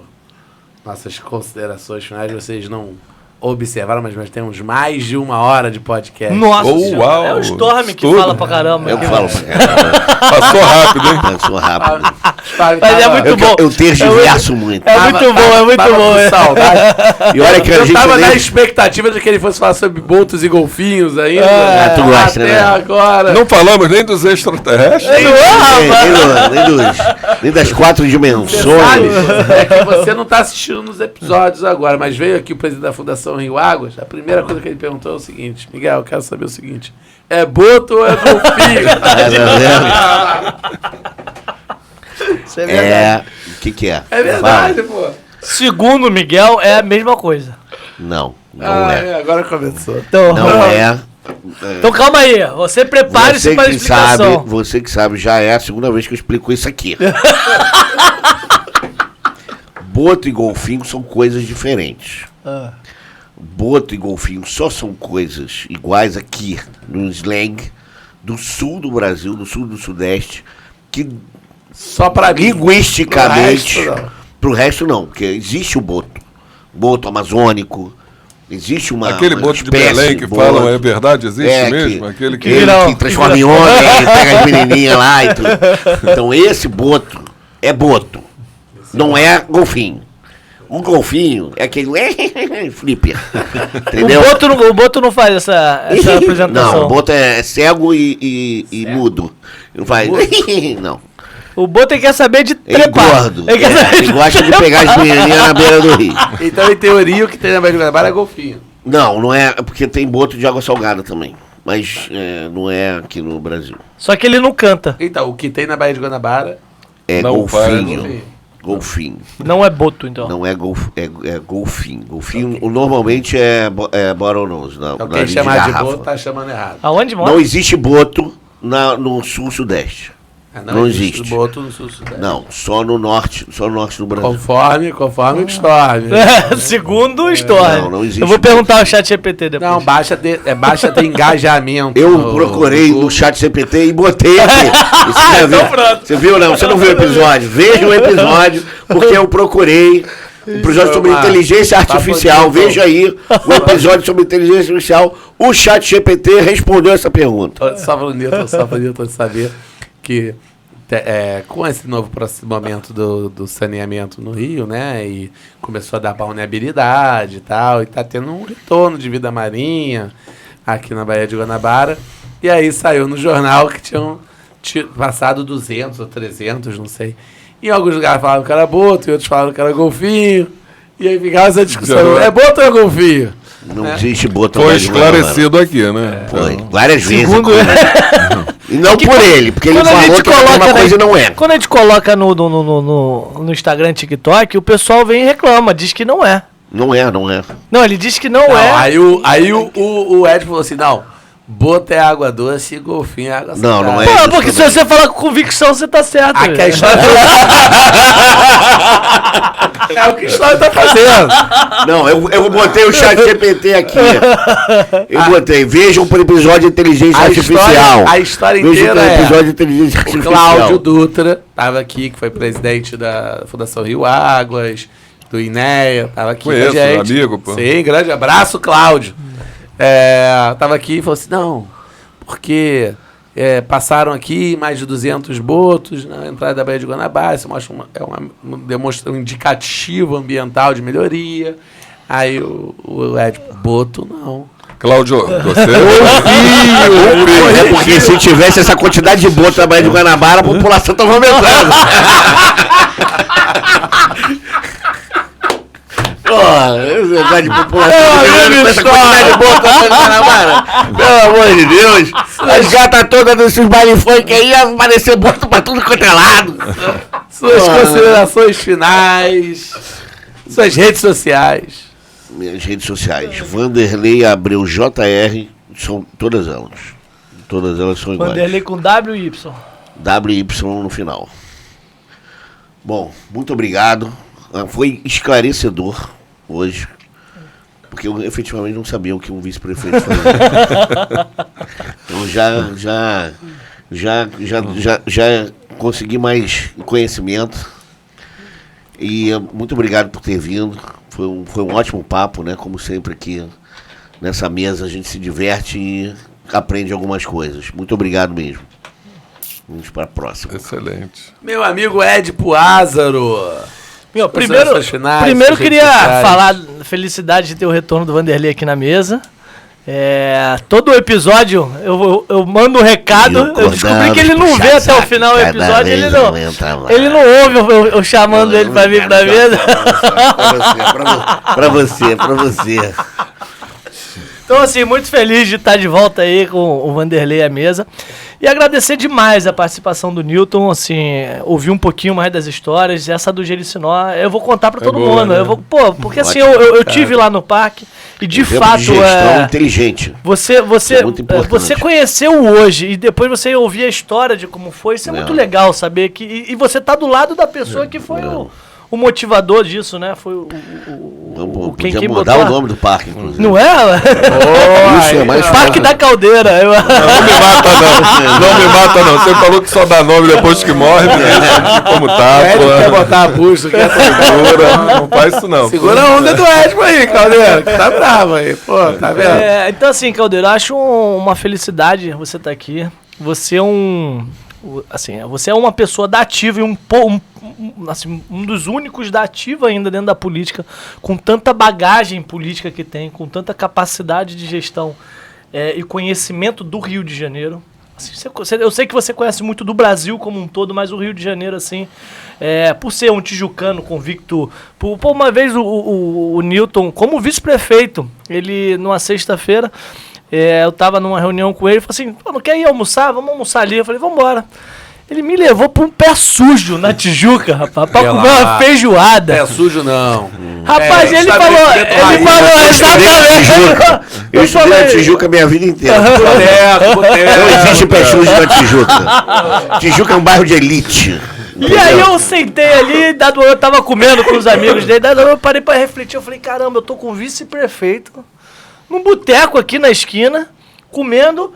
nossas considerações finais. Vocês não observaram, mas nós temos mais de 1 hora de podcast. Nossa Oh, senhora, uau, é o Storm que tudo. fala pra caramba. Eu aqui, falo né? pra caramba. Passou rápido, hein? Passou rápido. Mas é muito bom. Eu tergiverso muito. É muito bom, é muito Tava bom. com é. saudade. E olha que a Eu gente tava nem- na expectativa de que ele fosse falar sobre botos e golfinhos ainda. tu gosta, Até né? agora. Não falamos nem dos extraterrestres. Nem das 4 Você dimensões. sabe, é que você não tá assistindo nos episódios agora, mas veio aqui o presidente da Fundação Rio Águas, a primeira coisa que ele perguntou é o seguinte: Miguel, eu quero saber o seguinte, é boto ou é golfinho? Isso é verdade. É. O que é? É verdade, pô. Segundo o Miguel, é a mesma coisa. Não, não é. Agora começou. Então, Não é. então calma aí. Você prepare-se Você para a que explicação. sabe, você que sabe, já é a segunda vez que eu explico isso aqui. Boto e golfinho são coisas diferentes. Boto e golfinho só são coisas iguais aqui no slang do sul do Brasil, do sul do Sudeste, que Só pra mim. linguisticamente, Pro resto, não. pro resto não, porque existe o boto amazônico, Existe uma Aquele uma boto de espécie Belém que de falam boto. é verdade? Existe mesmo? Aquele que... Ele que transforma em homem, ele pega as menininhas lá e tudo. Então esse boto é boto, não é golfinho. Um golfinho é aquele flipper, entendeu? O boto não faz essa apresentação. Não, o boto é cego e mudo. Não faz. Não. O boto quer saber de Ele é trepar. gordo. Ele quer saber Ele gosta de pegar as menininhas na beira do rio. Então, em teoria, o que tem na Baía de Guanabara é golfinho. Não é porque tem boto de água salgada também. Mas não é aqui no Brasil. Só que ele não canta. Então, o que tem na Baía de Guanabara É Não, golfinho. Golfinho. Não é boto, então. Não é golfinho. Golfinho normalmente é bottlenose. então quem chamar de boto tá chamando errado. Aonde mora? Não existe boto no sul-sudeste. Não existe. Boto no sul-sudeste. Não, só no norte do Brasil. Conforme o Storm. Segundo o Storm. Não existe Eu vou boto. perguntar ao chat GPT depois. Não, baixa ter engajamento. Eu procurei no chat CPT e botei aqui. E você já viu? Você viu, não? Você não viu o episódio? Veja o episódio, porque eu procurei o episódio sobre inteligência artificial. Veja aí o episódio sobre inteligência artificial. O chat GPT respondeu essa pergunta. Só bonito de saber que com esse novo momento do saneamento no Rio, né, e começou a dar balneabilidade e tal, e tá tendo um retorno de vida marinha aqui na Baía de Guanabara, e aí saiu no jornal que tinham passado 200 ou 300, não sei. Em alguns lugares falavam que era boto, em outros falavam que era golfinho, e aí ficava essa discussão, é boto ou é golfinho? Não existe boto. Foi esclarecido aqui, né? Foi. Várias vezes. Segundo E não por ele, porque ele quando a falou gente que era uma coisa e não é. Quando a gente coloca no Instagram e TikTok, o pessoal vem e reclama, diz que não é. Não é. Não, ele diz que não Não, é. aí o Ed falou assim, não, boto é água doce e golfinho é água salgada. Não é. Pô, isso porque se também. você falar com convicção, você tá certo. Aqui a história é o que a história tá fazendo. Não, eu botei o chat GPT aqui. Eu botei, vejam o episódio de inteligência artificial. A história Vejam inteira o episódio de é... inteligência O artificial. Cláudio Dutra estava aqui, que foi presidente da Fundação Rio Águas, do INEA, estava aqui Conheço, com a gente. amigo, pô. Sim, grande abraço, Cláudio. Tava aqui e falou assim, não, porque passaram aqui mais de 200 botos na entrada da Baía de Guanabara, isso mostra demonstra um indicativo ambiental de melhoria. Aí o Ed, boto não. Cláudio, você É porque se tivesse essa quantidade de boto na Baía de Guanabara, a população estava aumentando. Esse negócio de população com essa quantidade de boto na Baía de Guanabara. Pelo amor de Deus. As gatas todas desses baile funk aí iam aparecer boto pra tudo quanto é lado. Suas considerações finais, suas redes sociais. Minhas redes sociais, Vanderlei Abreu JR, são todas elas. Todas elas são iguais. Vanderlei com WY. WY no final. Bom, muito obrigado. Foi esclarecedor hoje. Porque eu efetivamente não sabia o que um vice-prefeito fazia. Então já consegui mais conhecimento. E muito obrigado por ter vindo. Foi um ótimo papo, né? Como sempre aqui nessa mesa a gente se diverte e aprende algumas coisas. Muito obrigado mesmo. Vamos para a próxima. Excelente. Meu amigo Ed Puázaro. Meu, Considerações finais, primeiro suas queria redes sociais. falar da felicidade de ter o retorno do Vanderlei aqui na mesa. Todo episódio eu mando um recado, eu descobri que ele não vê até o final do episódio, ele não ouve eu chamando ele pra vir pra mesa. Pra você. Então, assim, muito feliz de estar de volta aí com o Vanderlei à mesa. E agradecer demais a participação do Newton, assim, ouvir um pouquinho mais das histórias. Essa do Jericinó, eu vou contar pra todo boa, mundo. né? Porque assim, eu tive lá no parque e de fato... Gestão inteligente. Você muito importante. você conheceu hoje e depois você ouvir a história de como foi, isso é muito legal saber que... E você tá do lado da pessoa que foi o o motivador disso, né? Foi Podia mudar o nome do parque, inclusive. Não é? Isso é mais Parque da Caldeira. Não me mata, não. Não me mata, não. Você falou que só dá nome depois que morre, beleza? Como tá, Ed quer pô. botar a bucha, quer Segura, não faz isso, não. Segura a onda do Ed aí, Caldeira, que tá bravo aí. Pô, tá vendo? Então, assim, Caldeira, eu acho uma felicidade você estar aqui. Você é você é uma pessoa da ativa e um dos únicos da ativa ainda dentro da política, com tanta bagagem política que tem, com tanta capacidade de gestão e conhecimento do Rio de Janeiro. Assim, eu sei que você conhece muito do Brasil como um todo, mas o Rio de Janeiro, assim, por ser um tijucano convicto, por uma vez o Newton, como vice-prefeito, ele, numa sexta-feira, eu tava numa reunião com ele, falou assim, não quer ir almoçar? Vamos almoçar ali. Eu falei, vamos embora. Ele me levou pra um pé sujo na Tijuca, rapaz, pra comer uma feijoada. É sujo não. Rapaz, ele falou exatamente. Eu estudei na Tijuca minha vida inteira. Boteco. Não existe pé sujo na Tijuca. Tijuca é um bairro de elite. E aí eu sentei ali, eu tava comendo com os amigos dele, eu parei pra refletir, eu falei, caramba, eu tô com o vice-prefeito num boteco aqui na esquina, comendo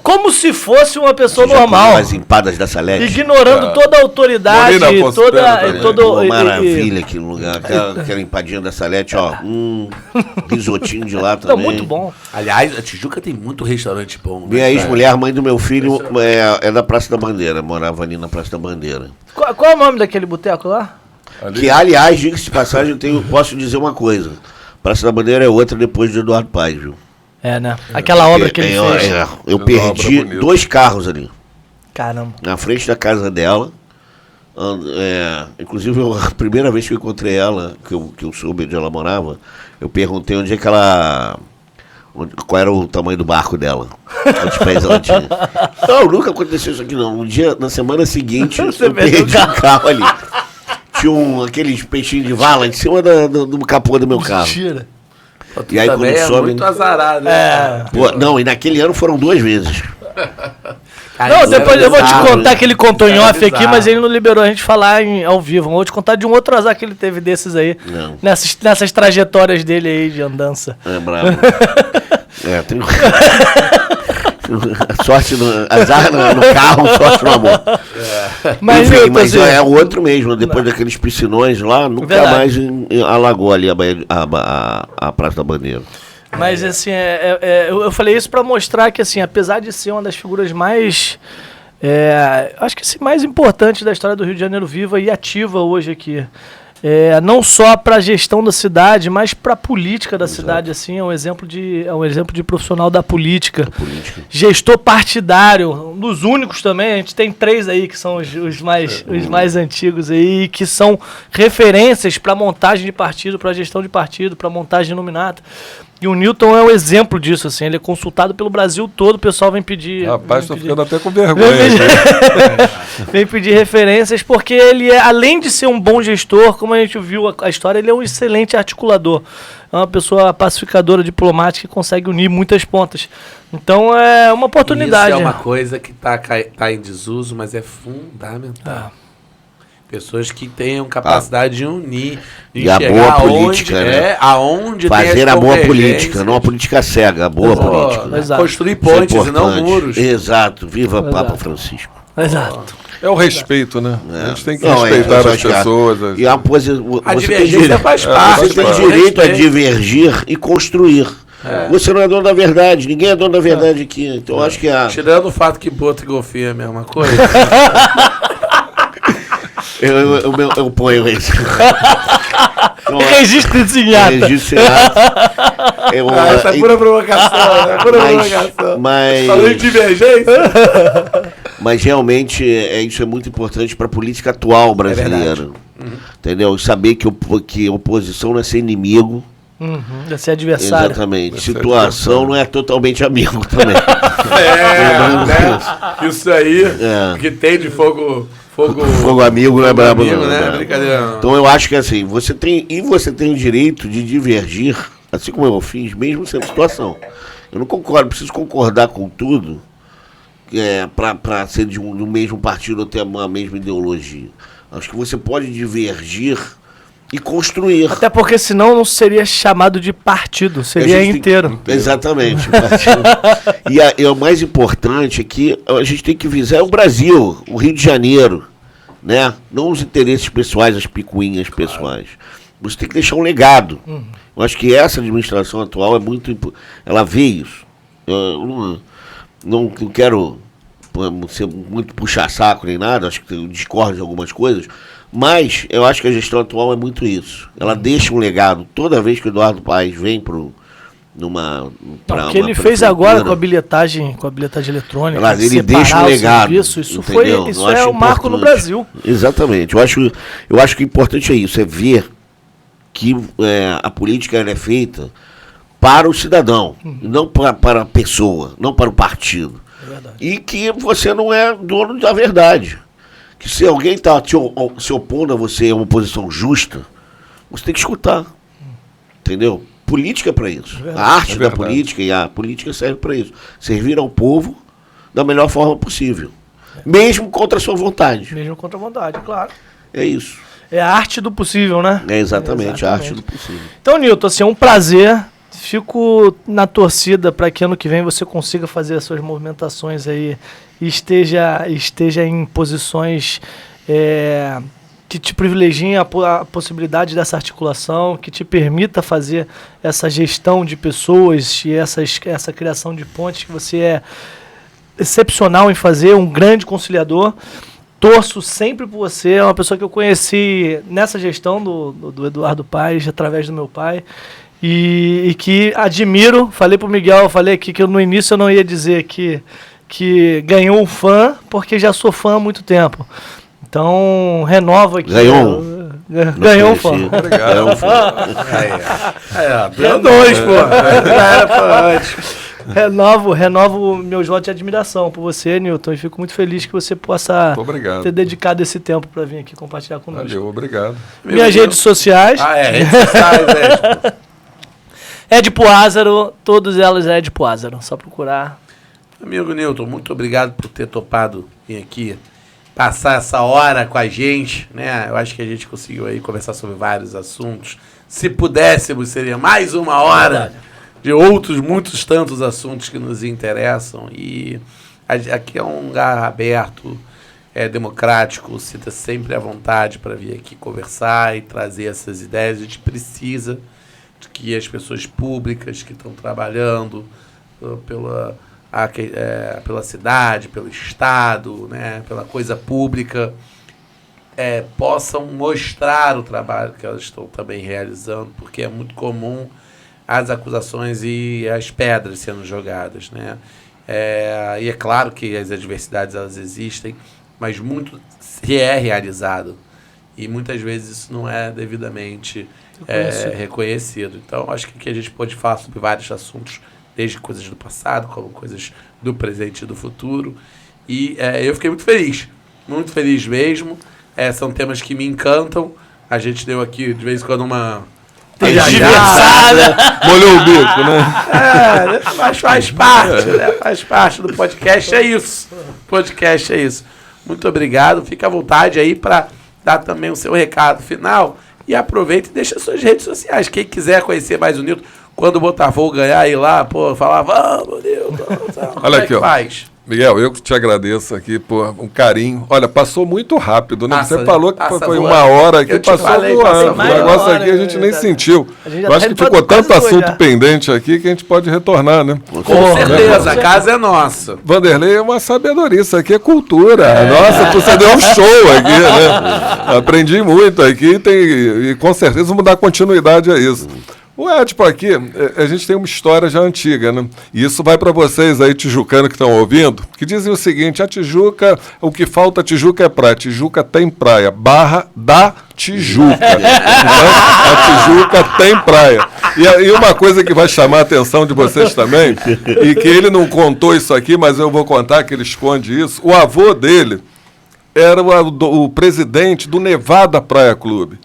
como se fosse uma pessoa normal. As empadas da Salete. Ignorando toda a autoridade, Pô, maravilha aquele lugar. Aquela empadinha da Salete, ó. Risotinho de lá também. Não, muito bom. Aliás, a Tijuca tem muito restaurante bom. Minha ex-mulher, mãe do meu filho, é da Praça da Bandeira. Morava ali na Praça da Bandeira. Qual é o nome daquele boteco lá? Que, aliás, diga-se de passagem, posso dizer uma coisa. Praça da Bandeira é outra depois de Eduardo Paes, viu? Né? Aquela obra que ele fez. Eu perdi 2 carros ali. Caramba. Na frente da casa dela. Inclusive, a primeira vez que eu encontrei ela, que eu soube onde ela morava, eu perguntei onde é que ela... qual era o tamanho do barco dela. Quantos pés ela tinha. Não, nunca aconteceu isso aqui, não. Na semana seguinte, eu perdi o carro ali. Tinha aqueles peixinhos de vala em cima do capô do meu carro. Mentira. E aí quando sobe... muito azarado, né? Não, e naquele ano foram 2 vezes. Não, depois eu vou te contar que ele contou em off aqui, bizarro. mas ele não liberou a gente falar ao vivo. Eu vou te contar de um outro azar que ele teve desses aí. Não. Nessas trajetórias dele aí de andança. É bravo. Tem... sorte azar no carro, sorte no amor. Mas, enfim, mas assim, é o outro mesmo. Depois daqueles piscinões lá, nunca mais alagou ali a Praça da Bandeira. Mas assim, eu falei isso pra mostrar que, assim, apesar de ser uma das figuras mais... acho que mais importante da história do Rio de Janeiro viva e ativa hoje aqui. Não só para a gestão da cidade, mas para a política da cidade, assim, é um exemplo de profissional da política. Gestor partidário, um dos únicos também, a gente tem 3 aí que são os mais antigos aí, que são referências para montagem de partido, para gestão de partido, para montagem de nominata. E o Newton é um exemplo disso, assim, ele é consultado pelo Brasil todo, o pessoal vem pedir... Rapaz, tô ficando até com vergonha. Vem pedir referências, porque ele além de ser um bom gestor, como a gente viu a história, ele é um excelente articulador. É uma pessoa pacificadora, diplomática, que consegue unir muitas pontas. Então é uma oportunidade. Isso é uma coisa que tá em desuso, mas é fundamental. Pessoas que tenham capacidade de unir, de e a boa política, né? Aonde fazer a boa política, não a política cega, a boa política. Né? Construir pontes e não muros. Exato, viva Papa Francisco. Exato. É o respeito, né? A gente tem que respeitar as pessoas. E a divergência faz parte. Você tem direito a divergir e construir. Você não é dono da verdade, ninguém é dono da verdade aqui. Então acho que tirando o fato que Boto e Golfinho é a mesma coisa. Eu ponho isso. Registro de ata. Essa é pura provocação. Falei de divergência. Mas realmente isso é muito importante para a política atual brasileira. Entendeu? Saber que oposição não é ser inimigo. É ser adversário. Exatamente. Situação não é totalmente amigo também. Né? Isso aí que tem de fogo amigo não é brabo, amigo, não. Né? Brincadeira, não. Então eu acho que assim, você tem o direito de divergir, assim como eu fiz, mesmo sendo situação. Eu não concordo, preciso concordar com tudo para ser do mesmo partido ou ter a mesma ideologia. Acho que você pode divergir e construir. Até porque senão não seria chamado de partido, seria inteiro. Exatamente. E o mais importante é que a gente tem que visar o Brasil, o Rio de Janeiro, né? Não os interesses pessoais, as picuinhas pessoais. Você tem que deixar um legado. Eu acho que essa administração atual é muito... Ela vê isso. Eu não quero ser muito puxa-saco nem nada, acho que eu discordo de algumas coisas, mas eu acho que a gestão atual é muito isso. Ela deixa um legado. Toda vez que o Eduardo Paes vem para o que ele fez agora com a bilhetagem eletrônica, ele deixa um legado. Isso é um marco no Brasil. Exatamente. Eu acho que o importante é isso, é ver que a política ela é feita para o cidadão, não para a pessoa, não para o partido. E que você não é dono da verdade. Que se alguém está se opondo a você, é uma posição justa, você tem que escutar. Entendeu? Política é para isso. A arte da política e a política serve para isso. Servir ao povo da melhor forma possível. Mesmo contra a sua vontade. Mesmo contra a vontade, claro. É isso. É a arte do possível, né? É exatamente a arte do possível. Então, Nilton, assim, é um prazer. Fico na torcida para que ano que vem você consiga fazer as suas movimentações aí e esteja em posições que te privilegiem a possibilidade dessa articulação, que te permita fazer essa gestão de pessoas e essa criação de pontes, que você é excepcional em fazer, um grande conciliador. Torço sempre por você, é uma pessoa que eu conheci nessa gestão do Eduardo Paes, através do meu pai, e que admiro. Falei pro Miguel, falei aqui que no início eu não ia dizer que ganhou um fã, porque já sou fã há muito tempo. Então, renova aqui. Ganhou um fã. Obrigado. Ganhou um fã. Deu dois, pô. Era fã antes. Renovo meus votos de admiração por você, Nilton, e fico muito feliz que você possa ter dedicado esse tempo para vir aqui compartilhar conosco. Valeu, obrigado. Minhas redes sociais. Redes sociais, Ed Poázaro, todas elas é Ed Poázaro, só procurar. Amigo Nilton, muito obrigado por ter topado vir aqui, passar essa hora com a gente, né? Eu acho que a gente conseguiu aí conversar sobre vários assuntos. Se pudéssemos, seria mais uma hora de outros, muitos tantos assuntos que nos interessam. E aqui é um lugar aberto, democrático, sinta sempre à vontade para vir aqui conversar e trazer essas ideias. A gente precisa de que as pessoas públicas que estão trabalhando pela cidade, pelo Estado, né, pela coisa pública, possam mostrar o trabalho que elas estão também realizando, porque é muito comum as acusações e as pedras sendo jogadas, né? E é claro que as adversidades elas existem, mas muito se é realizado e muitas vezes isso não é devidamente reconhecido. Então, acho que a gente pode falar sobre vários assuntos, desde coisas do passado, como coisas do presente e do futuro. E eu fiquei muito feliz mesmo. São temas que me encantam. A gente deu aqui, de vez em quando, uma... Molhou o bico, né? Mas faz parte, né? Faz parte do podcast, é isso. Podcast é isso. Muito obrigado. Fica à vontade aí para dar também o seu recado final. E aproveita e deixa as suas redes sociais. Quem quiser conhecer mais o Nilton, quando o Botafogo ganhar, ir lá, falar, vamos, Nilton. Olha aqui, faz? Miguel, eu te agradeço aqui por um carinho. Olha, passou muito rápido, né? Você falou que foi uma hora aqui, passou voando. O negócio aqui a gente nem sentiu. Eu acho que ficou tanto assunto pendente aqui que a gente pode retornar, né? Com certeza, a casa é nossa. Vanderlei é uma sabedoria, isso aqui é cultura. Nossa, você deu um show aqui, né? Aprendi muito aqui e com certeza vamos dar continuidade a isso. O Edipo aqui, a gente tem uma história já antiga, né? E isso vai para vocês aí, tijucano, que estão ouvindo, que dizem o seguinte: a Tijuca, o que falta a Tijuca é praia. Tijuca tem praia. Barra da Tijuca. Então, a Tijuca tem praia. E uma coisa que vai chamar a atenção de vocês também, e que ele não contou isso aqui, mas eu vou contar que ele esconde isso, o avô dele era o presidente do Nevada Praia Clube.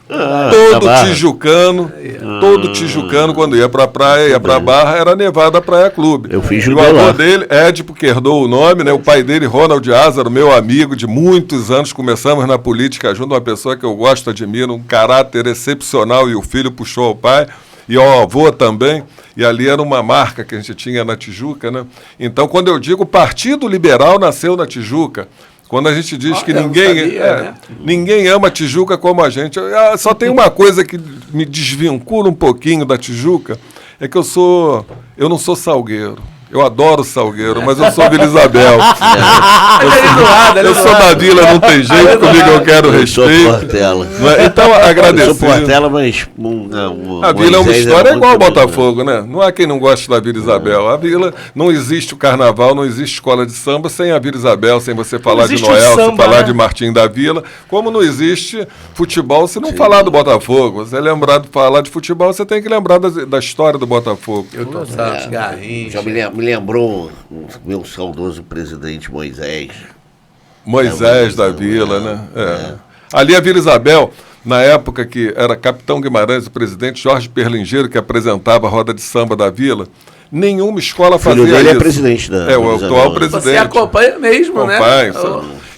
Todo tijucano, quando ia pra praia, ia pra Barra, era Nevada Praia Clube. Eu fiz E o judô avô lá. dele, Édipo, que herdou o nome, né? O pai dele, Ronald Ázaro, meu amigo de muitos anos, começamos na política junto, uma pessoa que eu gosto, admiro, um caráter excepcional, e o filho puxou ao pai, e ao avô também, e ali era uma marca que a gente tinha na Tijuca, né? Então, quando eu digo Partido Liberal nasceu na Tijuca, quando a gente diz que eu não sabia, né? ninguém ama a Tijuca como a gente. Só tem uma coisa que me desvincula um pouquinho da Tijuca, é que eu não sou salgueiro. Eu adoro Salgueiro, mas eu sou Vila Isabel. Eu sou da Vila, não tem jeito, comigo eu quero respeito. Eu sou Portela. Então, Eu agradecer. sou Portela, mas... A Vila é uma história igual ao Botafogo, né? Não há quem não goste da Vila Isabel. A Vila, não existe o carnaval, não existe escola de samba sem a Vila Isabel, sem você falar de Noel, sem falar de Martim da Vila. Como não existe futebol se não falar do Botafogo. Você é lembrado de falar de futebol, você tem que lembrar da história do Botafogo. Eu tô Santos, Garrincha. Já me lembrou o meu saudoso presidente Moisés. Moisés da Vila, né? Ali a Vila Isabel, na época que era Capitão Guimarães, o presidente Jorge Perlingeiro, que apresentava a roda de samba da Vila, nenhuma escola fazia Filho dele isso. é presidente da É, o Vila atual Isabel, né? presidente. Você acompanha mesmo, né?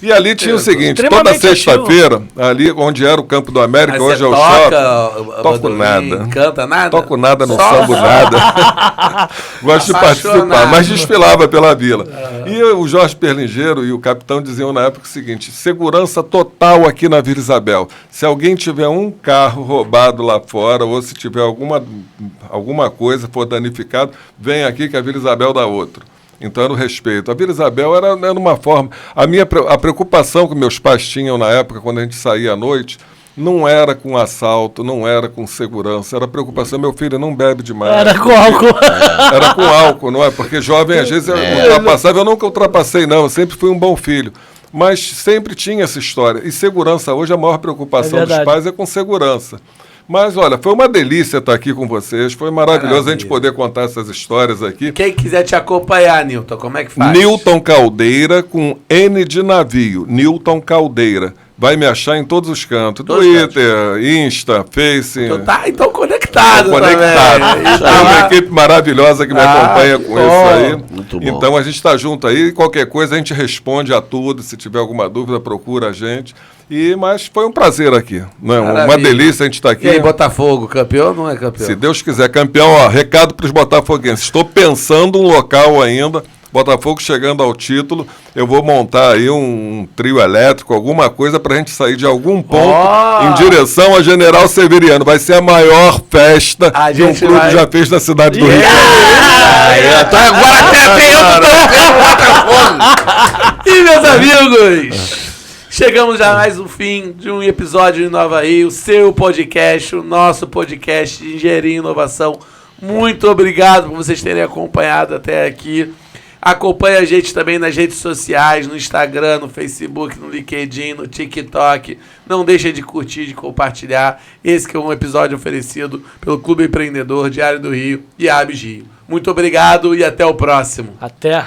E ali tinha o seguinte, toda Extremamente sexta-feira, ali onde era o Campo do América, Mas hoje é o toca, shopping, toco nada. Canta nada? Toco nada, não Só- sambo nada. Gosto de Apaixonado. participar, mas desfilava pela Vila. E o Jorge Perlingeiro e o capitão diziam na época o seguinte, segurança total aqui na Vila Isabel. Se alguém tiver um carro roubado lá fora, ou se tiver alguma coisa, for danificado, vem aqui que a Vila Isabel dá outro. Então era o respeito. A Vila Isabel era uma forma... A preocupação que meus pais tinham na época, quando a gente saía à noite, não era com assalto, não era com segurança, era preocupação. Meu filho não bebe demais. Era com álcool. Era com álcool, não é? Porque jovem, às vezes, ultrapassava. Eu nunca ultrapassei, não. Eu sempre fui um bom filho. Mas sempre tinha essa história. E segurança, hoje, a maior preocupação dos verdade. pais é com segurança. Mas, olha, foi uma delícia estar aqui com vocês. Foi maravilhoso a gente poder contar essas histórias aqui. Quem quiser te acompanhar, Nilton, como é que faz? Nilton Caldeira com N de navio. Nilton Caldeira. Vai me achar em todos os cantos. Todos os Twitter, Insta, Face. Então tá conectado. Conectado. Também. Tem uma equipe maravilhosa que me acompanha com isso aí. Muito bom. Então a gente está junto aí. Qualquer coisa a gente responde a tudo. Se tiver alguma dúvida, procura a gente. Mas foi um prazer aqui. Né? Uma Maravilha. delícia a gente estar aqui. E aí, Botafogo, campeão ou não é campeão? Se Deus quiser, campeão, ó, recado para os botafoguenses. Estou pensando um local ainda. Botafogo chegando ao título, eu vou montar aí um trio elétrico, alguma coisa para a gente sair de algum ponto em direção a General Severiano. Vai ser a maior festa que um clube já fez na cidade do Rio. Então agora até E meus amigos, chegamos já a mais um fim de um episódio de Nova Rio, o seu podcast, o nosso podcast de Engenharia e Inovação. Muito obrigado por vocês terem acompanhado até aqui. Acompanhe a gente também nas redes sociais, no Instagram, no Facebook, no LinkedIn, no TikTok. Não deixe de curtir, de compartilhar. Esse que é um episódio oferecido pelo Clube Empreendedor, Diário do Rio e Abis Rio. Muito obrigado e até o próximo. Até.